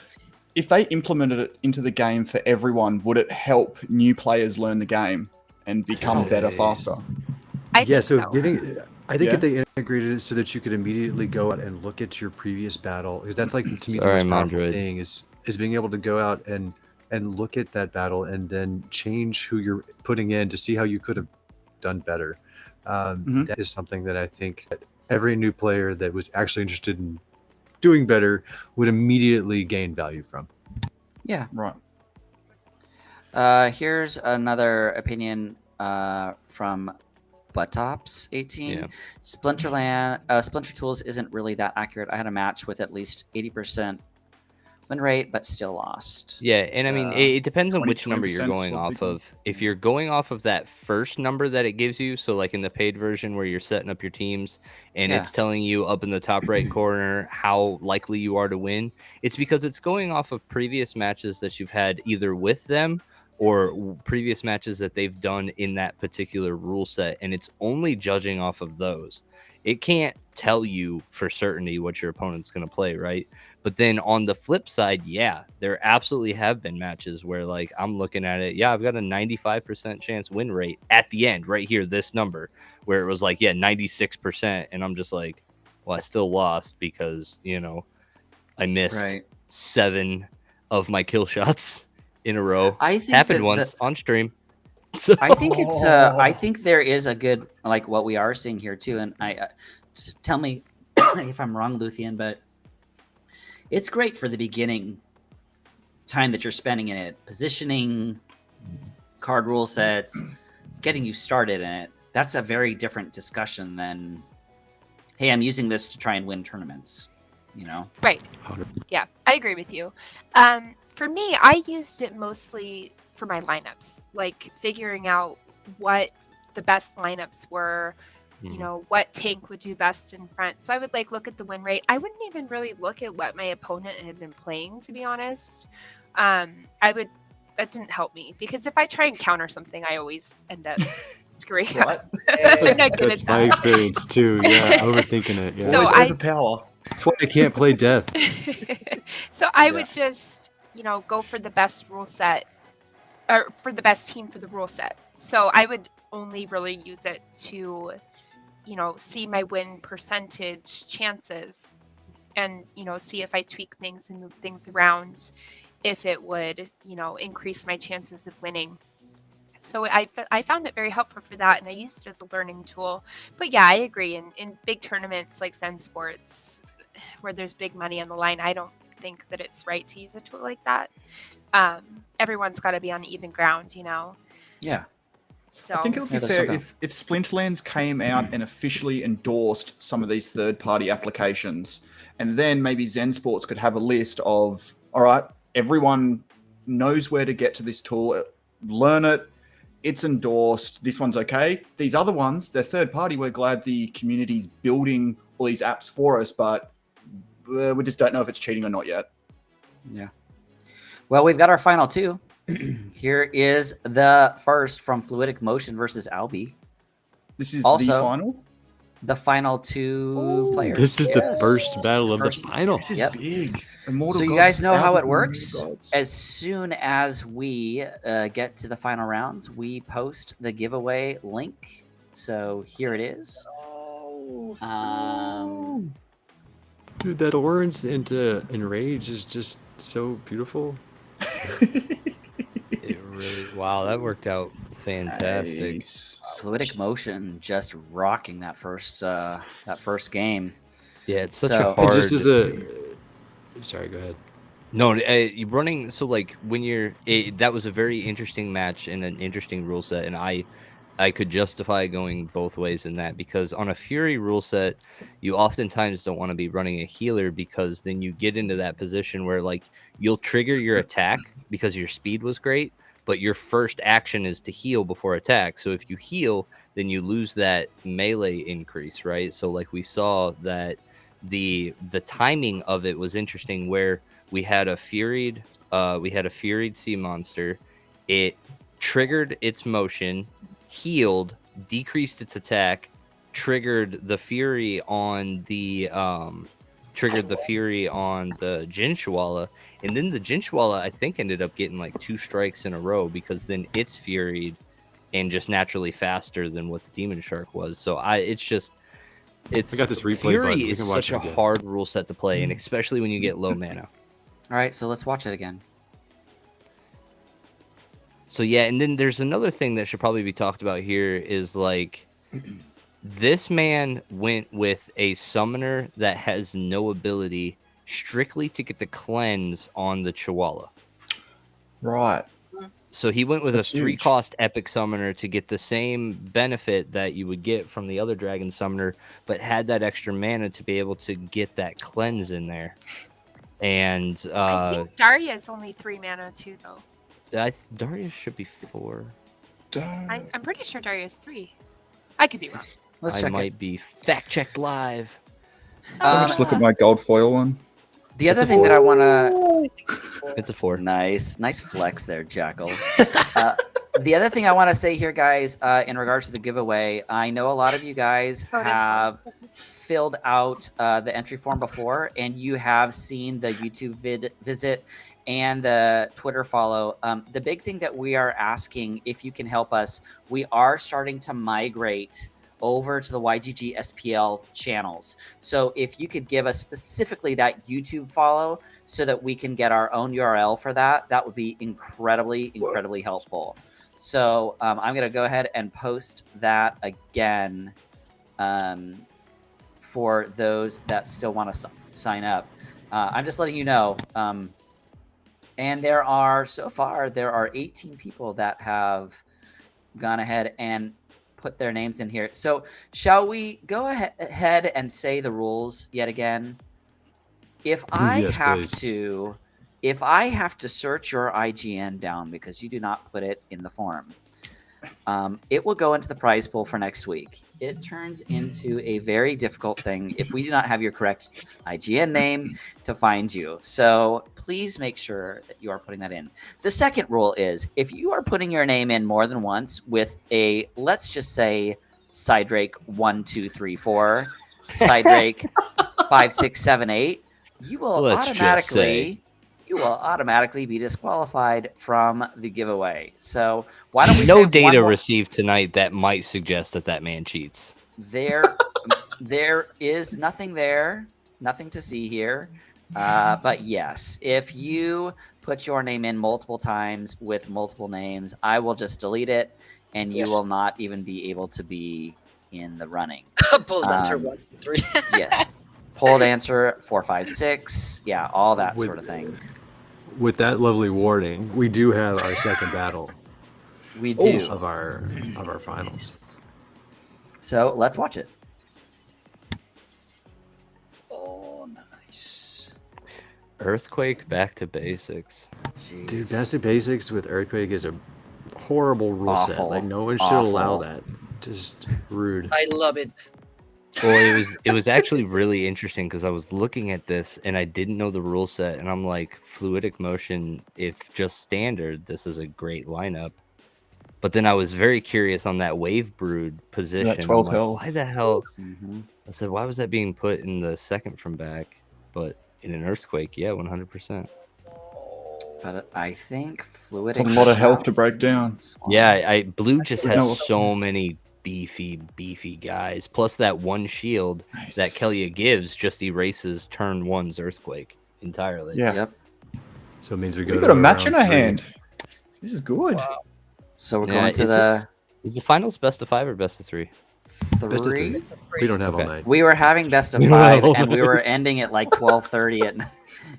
if they implemented it into the game for everyone, would it help new players learn the game and become better faster? I think so. If they integrated it so that you could immediately go out and look at your previous battle, because that's, like, to me, the most powerful thing is being able to go out and look at that battle and then change who you're putting in to see how you could have done better. That is something that I think that every new player that was actually interested in doing better would immediately gain value from. Yeah, right. Here's another opinion from Buttops 18. Splinter Tools isn't really that accurate. I had a match with at least 80% win rate, but still lost. Yeah, and I mean, it depends on which number you're going off of. If you're going off of that first number that it gives you, so like in the paid version where you're setting up your teams and it's telling you up in the top right corner how likely you are to win, it's because it's going off of previous matches that you've had either with them or previous matches that they've done in that particular rule set, and it's only judging off of those. It can't tell you for certainty what your opponent's going to play, right? But then on the flip side, there absolutely have been matches where, like, I'm looking at it, I've got a 95% chance win rate at the end, right here, this number, where it was like, 96%, and I'm just like, well, I still lost because, you know, I missed 7 of my kill shots in a row. I think happened once on stream. So I think it's I think there is a good, like, what we are seeing here too, and I tell me if I'm wrong, Luthien, but it's great for the beginning time that you're spending in it, positioning, card rule sets, getting you started in it. That's a very different discussion than, hey, I'm using this to try and win tournaments, you know? Right. Yeah, I agree with you. For me, I used it mostly for my lineups, like figuring out what the best lineups were, you know, what tank would do best in front. So I would like look at the win rate. I wouldn't even really look at what my opponent had been playing, to be honest. That didn't help me, because if I try and counter something, I always end up screwing up. I'm not good That's at my that. experience too. Yeah, overthinking it. Yeah. So Always overpower. That's why I can't play death. So I would just, you know, go for the best rule set, or for the best team for the rule set. So I would only really use it to, you know, see my win percentage chances and, you know, see if I tweak things and move things around, if it would, you know, increase my chances of winning. So I found it very helpful for that, and I used it as a learning tool. But yeah, I agree. In big tournaments like Zen Sports, where there's big money on the line, I don't think that it's right to use a tool like that. Everyone's got to be on even ground, you know. Yeah. So I think it would be fair if Splinterlands came out and officially endorsed some of these third-party applications, and then maybe Zen Sports could have a list of, all right, everyone knows where to get to this tool, learn it, it's endorsed, this one's okay. These other ones, they're third-party. We're glad the community's building all these apps for us, but we just don't know if it's cheating or not yet. Yeah. Well, we've got our final two. Here is the first from Fluidic Motion versus Albi. This is Also, the final? The final two players. This is the first battle of the final. This is Yep. big. Immortal So you Gods, guys know how Albi, it works? Immortal Gods. As soon as we get to the final rounds, we post the giveaway link. So here it is. Dude, that orange into Enrage is just so beautiful. It really, wow, that worked out fantastic. Nice. Fluidic Motion just rocking that first game. Yeah, it's such So- a hard. And just as a, sorry, go ahead. No, you running. So like when that was a very interesting match and an interesting rule set, and I could justify going both ways in that, because on a Fury rule set, you oftentimes don't want to be running a healer, because then you get into that position where like you'll trigger your attack because your speed was great, but your first action is to heal before attack. So if you heal, then you lose that melee increase, right? So like we saw that the timing of it was interesting, where we had a furied sea monster. It triggered its motion, healed, decreased its attack, triggered the fury on the Jinshwala, and then the Jinshwala I think ended up getting like 2 strikes in a row, because then it's furied and just naturally faster than what the Demon Shark was. So I got this replay Fury button. We Is can watch such it a again. hard rule set to play, and especially when you get low mana. All right, so let's watch it again. So yeah, and then there's another thing that should probably be talked about here is like this man went with a summoner that has no ability, strictly to get the cleanse on the Chihuahua. Right. So he went with That's a huge. 3-cost epic summoner to get the same benefit that you would get from the other dragon summoner, but had that extra mana to be able to get that cleanse in there. And I think Daria's only 3 mana too, though. Darius should be 4. I'm pretty sure Daria's 3. I could be wrong. Let's I check might it. be fact checked live. Let me just look at my gold foil one. The other thing that I want to It's a 4. Nice flex there, Jackal. The other thing I want to say here, guys, in regards to the giveaway, I know a lot of you guys Oh, it is have filled out the entry form before, and you have seen the YouTube visit and the Twitter follow. The big thing that we are asking, if you can help us, we are starting to migrate over to the YGG SPL channels. So if you could give us specifically that YouTube follow so that we can get our own URL for that, that would be incredibly helpful. So I'm going to go ahead and post that again for those that still want to sign up. I'm just letting you know. And so far, there are 18 people that have gone ahead and put their names in here. So shall we go ahead and say the rules yet again? If I Yes, please. if I have to search your IGN down because you do not put it in the form, it will go into the prize pool for next week. It turns into a very difficult thing if we do not have your correct IGN name to find you. So please make sure that you are putting that in. The second rule is if you are putting your name in more than once with a, let's just say, Cydrake 1, 2, 3, 4, Cydrake 5, 6, 7, 8, you will automatically be disqualified from the giveaway. So why don't we No say data one received tonight that might suggest that man cheats. there is nothing there, nothing to see here. But yes, if you put your name in multiple times with multiple names, I will just delete it, and you will not even be able to be in the running. Bold answer 1, 2, 3. Yes. Pulled answer 4, 5, 6. Yeah, all that sort of thing. With that lovely warning, we do have our second battle We do. of our finals. So let's watch it. Oh, nice. Earthquake back to basics. Jeez. Dude, Back to Basics with Earthquake is a horrible rule set. Awful. Like, no one should allow Awful. that. Just rude. I love it. Well, it was actually really interesting because I was looking at this and I didn't know the rule set, and I'm like, fluidic motion, if just standard, this is a great lineup. But then I was very curious on that wave brood position. 12 I'm like, health. why the hell? Mhm. I said, why was that being put in the second from back? But in an earthquake, yeah, 100%. But I think fluidic. It's a lot of health to break down. Yeah, blue just No. has so many beefy guys. Plus that one shield that Kelia gives just erases turn 1's earthquake entirely. Yeah. Yep. So it means we We go got to a match in round our 3. hand. This is good. Wow. So we're Yeah, going to is the Is the finals best of 5 or best of 3? Best of 3. 3. We don't have all Okay. night. We were having best of We don't 5, have all and we night. were ending at like 12:30 at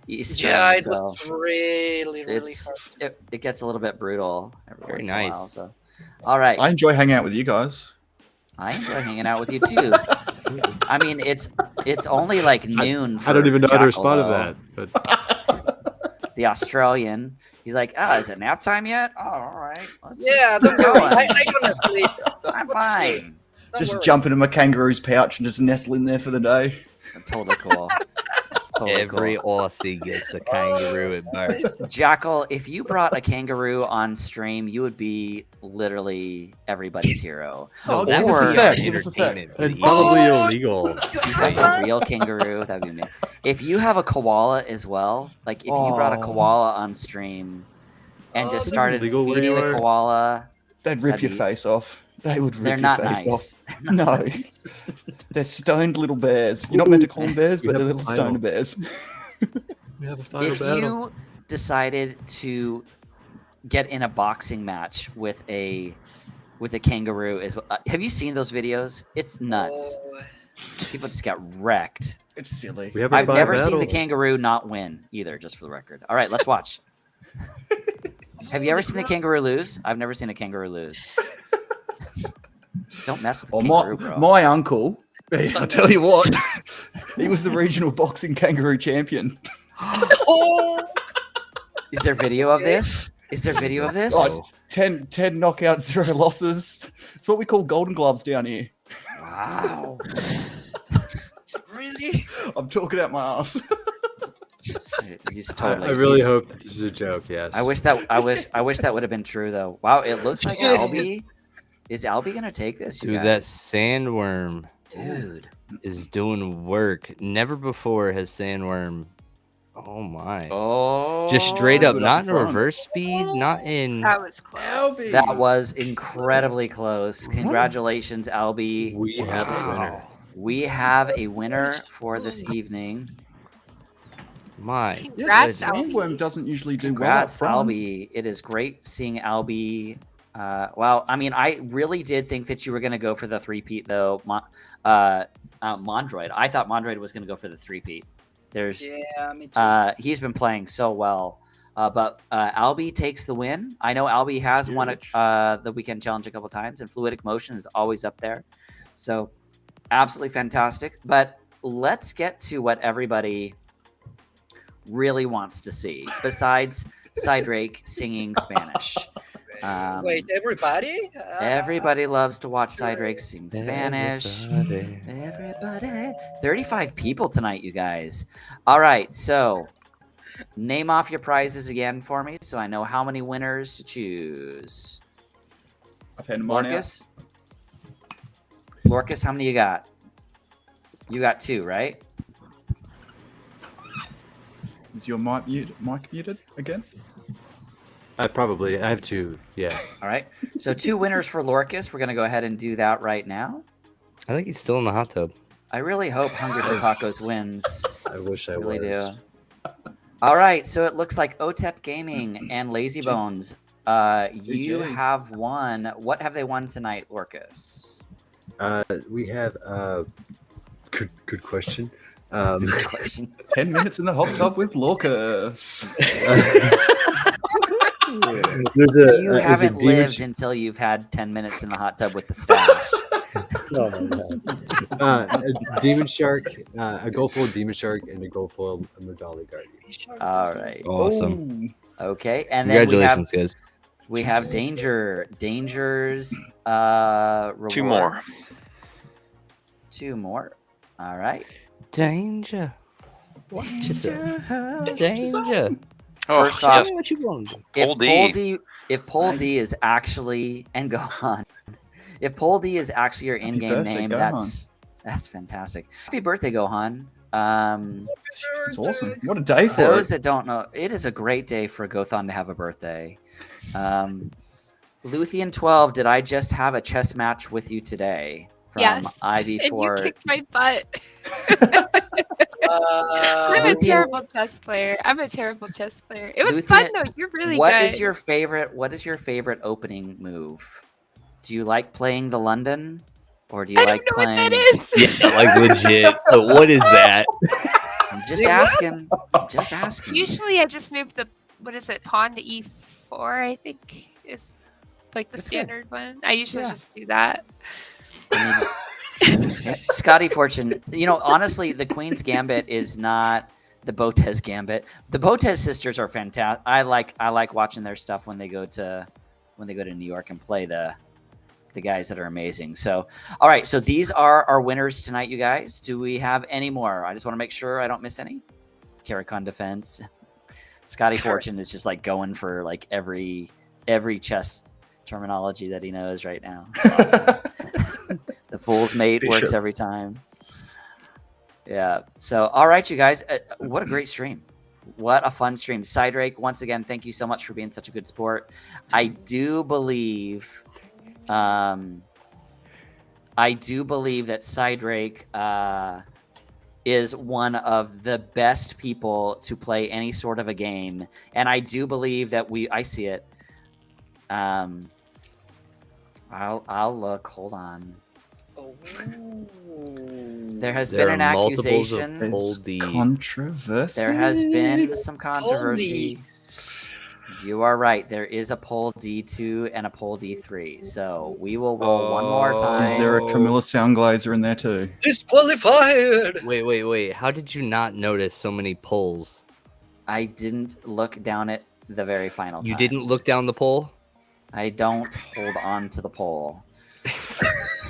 Eastern. Yeah, it so was really it's hard. it gets a little bit brutal every Very once in a while. nice. So, all right, I enjoy hanging out with you guys. I enjoy hanging out with you too. I mean, it's only like noon. I don't even know how to Jackal, respond to though. that. But The Australian, he's like, "Oh, is it nap time yet? Oh, all right. Let's Yeah, don't keep worry. going. I'm gonna sleep. I'm Let's sleep. fine. Don't Just worry. jump into my kangaroo's pouch and just nestle in there for the day. Totally cool. That's totally Every cool. Aussie gets a kangaroo at birth. Jackal, if you brought a kangaroo on stream, you would be literally everybody's hero. Oh, that give would us a be sec, an give us a sec. entertainment and video. probably Oh! illegal. You have a real kangaroo. That'd be amazing. If you have a koala as well, like if you brought a Oh. koala on stream and just Oh. started Legal where feeding you the are? koala, They'd rip That'd your be- face off. They would rip they're your not face nice. off. No, they're stoned little bears. You're not meant to call them bears, We but they're have little the final. stoner bears. We have a final If battle. you decided to get in a boxing match with a kangaroo, have you seen those videos? It's nuts. Oh, People just got wrecked. It's silly. We have a I've final never seen battle. the kangaroo not win either, just for the record. All right, let's watch. Have you ever seen the kangaroo lose? I've never seen a kangaroo lose. Don't mess with the Well, kangaroo, bro. my uncle, I'll tell you what, he was the regional boxing kangaroo champion. Oh, Is there video of this? Is there video of this? Oh, 10 knockouts, 0 losses. It's what we call golden gloves down here. Wow. really? I'm talking out my ass. He's I totally. really he's- hope this is a joke. Yes. I wish that would have been true though. Wow, it looks like Albie. Is Albie gonna take this? You Dude, that sandworm dude. is doing work. Never before has sandworm. Oh my. Oh, Just straight up, Good not up in front. reverse speed, not in. That was close. That was incredibly close. Congratulations, Albie. We have a winner. Wow. We have a winner for this evening. My. Congrats, goodness. Albie. Sandworm doesn't usually do Congrats, well up front. Albie. It is great seeing Albie. Well, I mean, I really did think that you were going to go for the three-peat, though. Mondroid. I thought Mondroid was going to go for the three-peat. There's, Yeah, me too. he's been playing so well. But Albie takes the win. I know Albie has won the weekend challenge a couple times, and Fluidic Motion is always up there. So absolutely fantastic. But let's get to what everybody really wants to see, besides Cydrake singing Spanish. Wait, everybody? Everybody loves to watch Cydrake sing Spanish. Everybody. 35 people tonight, you guys. All right, so name off your prizes again for me so I know how many winners to choose. I've had mine out. Lorkus? Lorkus, how many you got? You got 2, right? Is your mic muted again? I have 2. Yeah. All right. So 2 winners for Lorkus. We're going to go ahead and do that right now. I think he's still in the hot tub. I really hope Hungry for Tacos wins. I wish I Really was. do. All right, so it looks like OTEP Gaming and Lazy Bones, you GG. have won. What have they won tonight, Lorkus? We have good question. That's a good question. 10 minutes in the hot tub with Lorkus. There's a You there's a haven't demon lived until you've had 10 minutes in the hot tub with the stash. Oh my god. A demon shark, a gold foil demon shark, and a gold foil Mudali guardian. All right. Awesome. Okay, and then Congratulations, guys. we have Danger's rewards. 2 more. 2 more. All right. Danger. What you say? Danger. Oh, First off, yes. What you want to do? If Pole D is actually and Gohan, if Pole D is actually your in-game birthday, name, Gohan. that's fantastic. Happy birthday, Gohan. It's awesome. What a day for Those it. that don't know, it is a great day for Gothon to have a birthday. Luthien 12, did I just have a chess match with you today? From Yes. And you IV4. kicked my butt. Uh, I'm a Luthien- terrible chess player. It was Luthien, fun though. You're really What good. is your favorite opening move? Do you like playing the London? Or do you I like don't know playing what that is. Yeah, like legit. What is that? I'm just asking. I'm just asking. Usually I just move the pawn to e4, I think is like the That's good. standard one. I usually Yeah. just do that. I mean, Scotty Fortune, honestly, the Queen's Gambit is not the Botez Gambit. The Botez sisters are fantastic. I like watching their stuff when they go to New York and play the guys that are amazing. So, all right, so these are our winners tonight, you guys. Do we have any more? I just want to make sure I don't miss any. Caricon Defense. Scotty Fortune is just like going for like every chess terminology that he knows right now. Awesome. The Fool's Mate works every time. Yeah. So, all right, you guys. What a great stream. What a fun stream. Cydrake, once again, thank you so much for being such a good sport. I do believe that Cydrake is one of the best people to play any sort of a game. And I do believe that I see it. I'll look. Hold on. There has been an accusation. Controversy. There has been some controversy. You are right. There is a poll D2 and a poll D3. So we will roll one more time. Is there a Camilla Soundglazer in there too? Disqualified. Wait. How did you not notice so many polls? I didn't look down at the very final time. You didn't look down the poll? I don't hold on to the poll.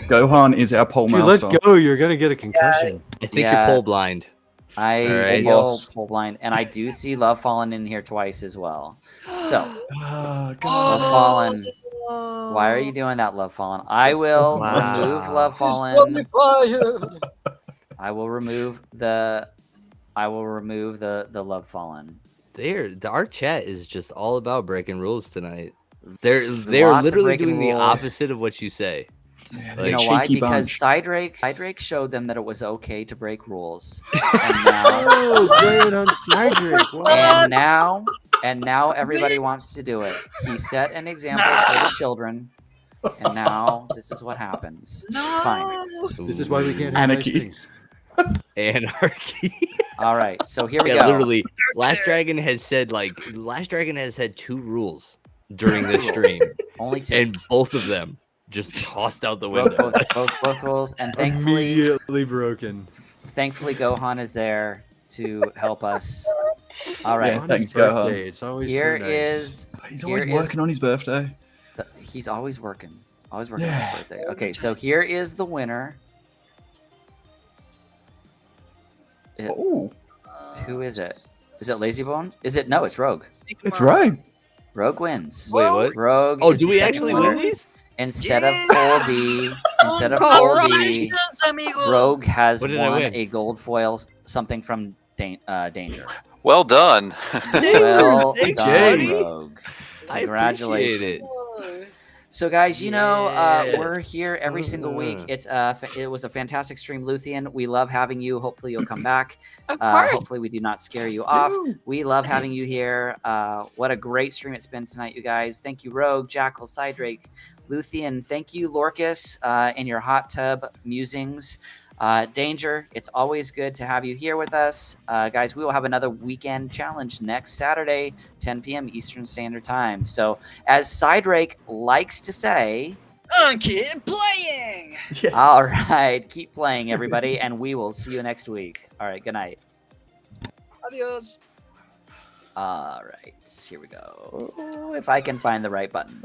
Gohan is our poll If you master. let go, you're gonna get a concussion. I think you're poll blind. I All right. will Yes. poll blind, and I do see Love Fallen in here twice as well. So, Oh, Love Fallen, why are you doing that, Love Fallen? I will Wow. remove Love Fallen. Disqualified. I will remove the Love Fallen. Our chat is just all about breaking rules tonight. They're Lots of literally breaking doing the rules. opposite of what you say. You know cheeky why? Because bunch. Cydrake showed them that it was okay to break rules, and now, Oh, great on Cydrake. Wow. and now everybody wants to do it. He set an example for the children, and now this is what happens. It's fine. This is why we can't have nice Anarchy. things. Anarchy. All right, so here we Yeah, go. literally. LastDragon has said 2 rules during this stream, Only 2. and both of them just tossed out the Broke window. both rules, and Immediately broken. thankfully Gohan is there to help us. All right, Yeah, On thanks, his birthday, Gohan. it's always here so nice. is He's Here always is- working on his birthday. he's always working on his Yeah. birthday. Okay, so here is the winner. Oh, Who is it? Is it Lazybone? Is it? No, it's Rogue. it's right. Rogue wins. Wait, what? Rogue. Oh, is do the we second actually winner. win these? Instead of Pole D, instead of Pole D, Congratulations, amigo. Rogue has What did I won win? a gold foil, something from Danger. Well done. Well Thank done, you. Rogue. I Congratulations. appreciate it. So, guys, Yeah. we're here every single week. It was a fantastic stream, Luthien. We love having you. Hopefully, you'll come back. Of course. Hopefully, we do not scare you off. We love having you here. What a great stream it's been tonight, you guys. Thank you, Rogue, Jackal, Cydrake, Luthien. Thank you, Lorkus, and your hot tub musings. Danger, it's always good to have you here with us. Guys, we will have another weekend challenge next Saturday, 10 p.m. Eastern Standard Time. So, as Cydrake likes to say, keep playing! Yes. all right, keep playing, everybody, and we will see you next week. All right, good night. Adios! All right, here we go. If I can find the right button.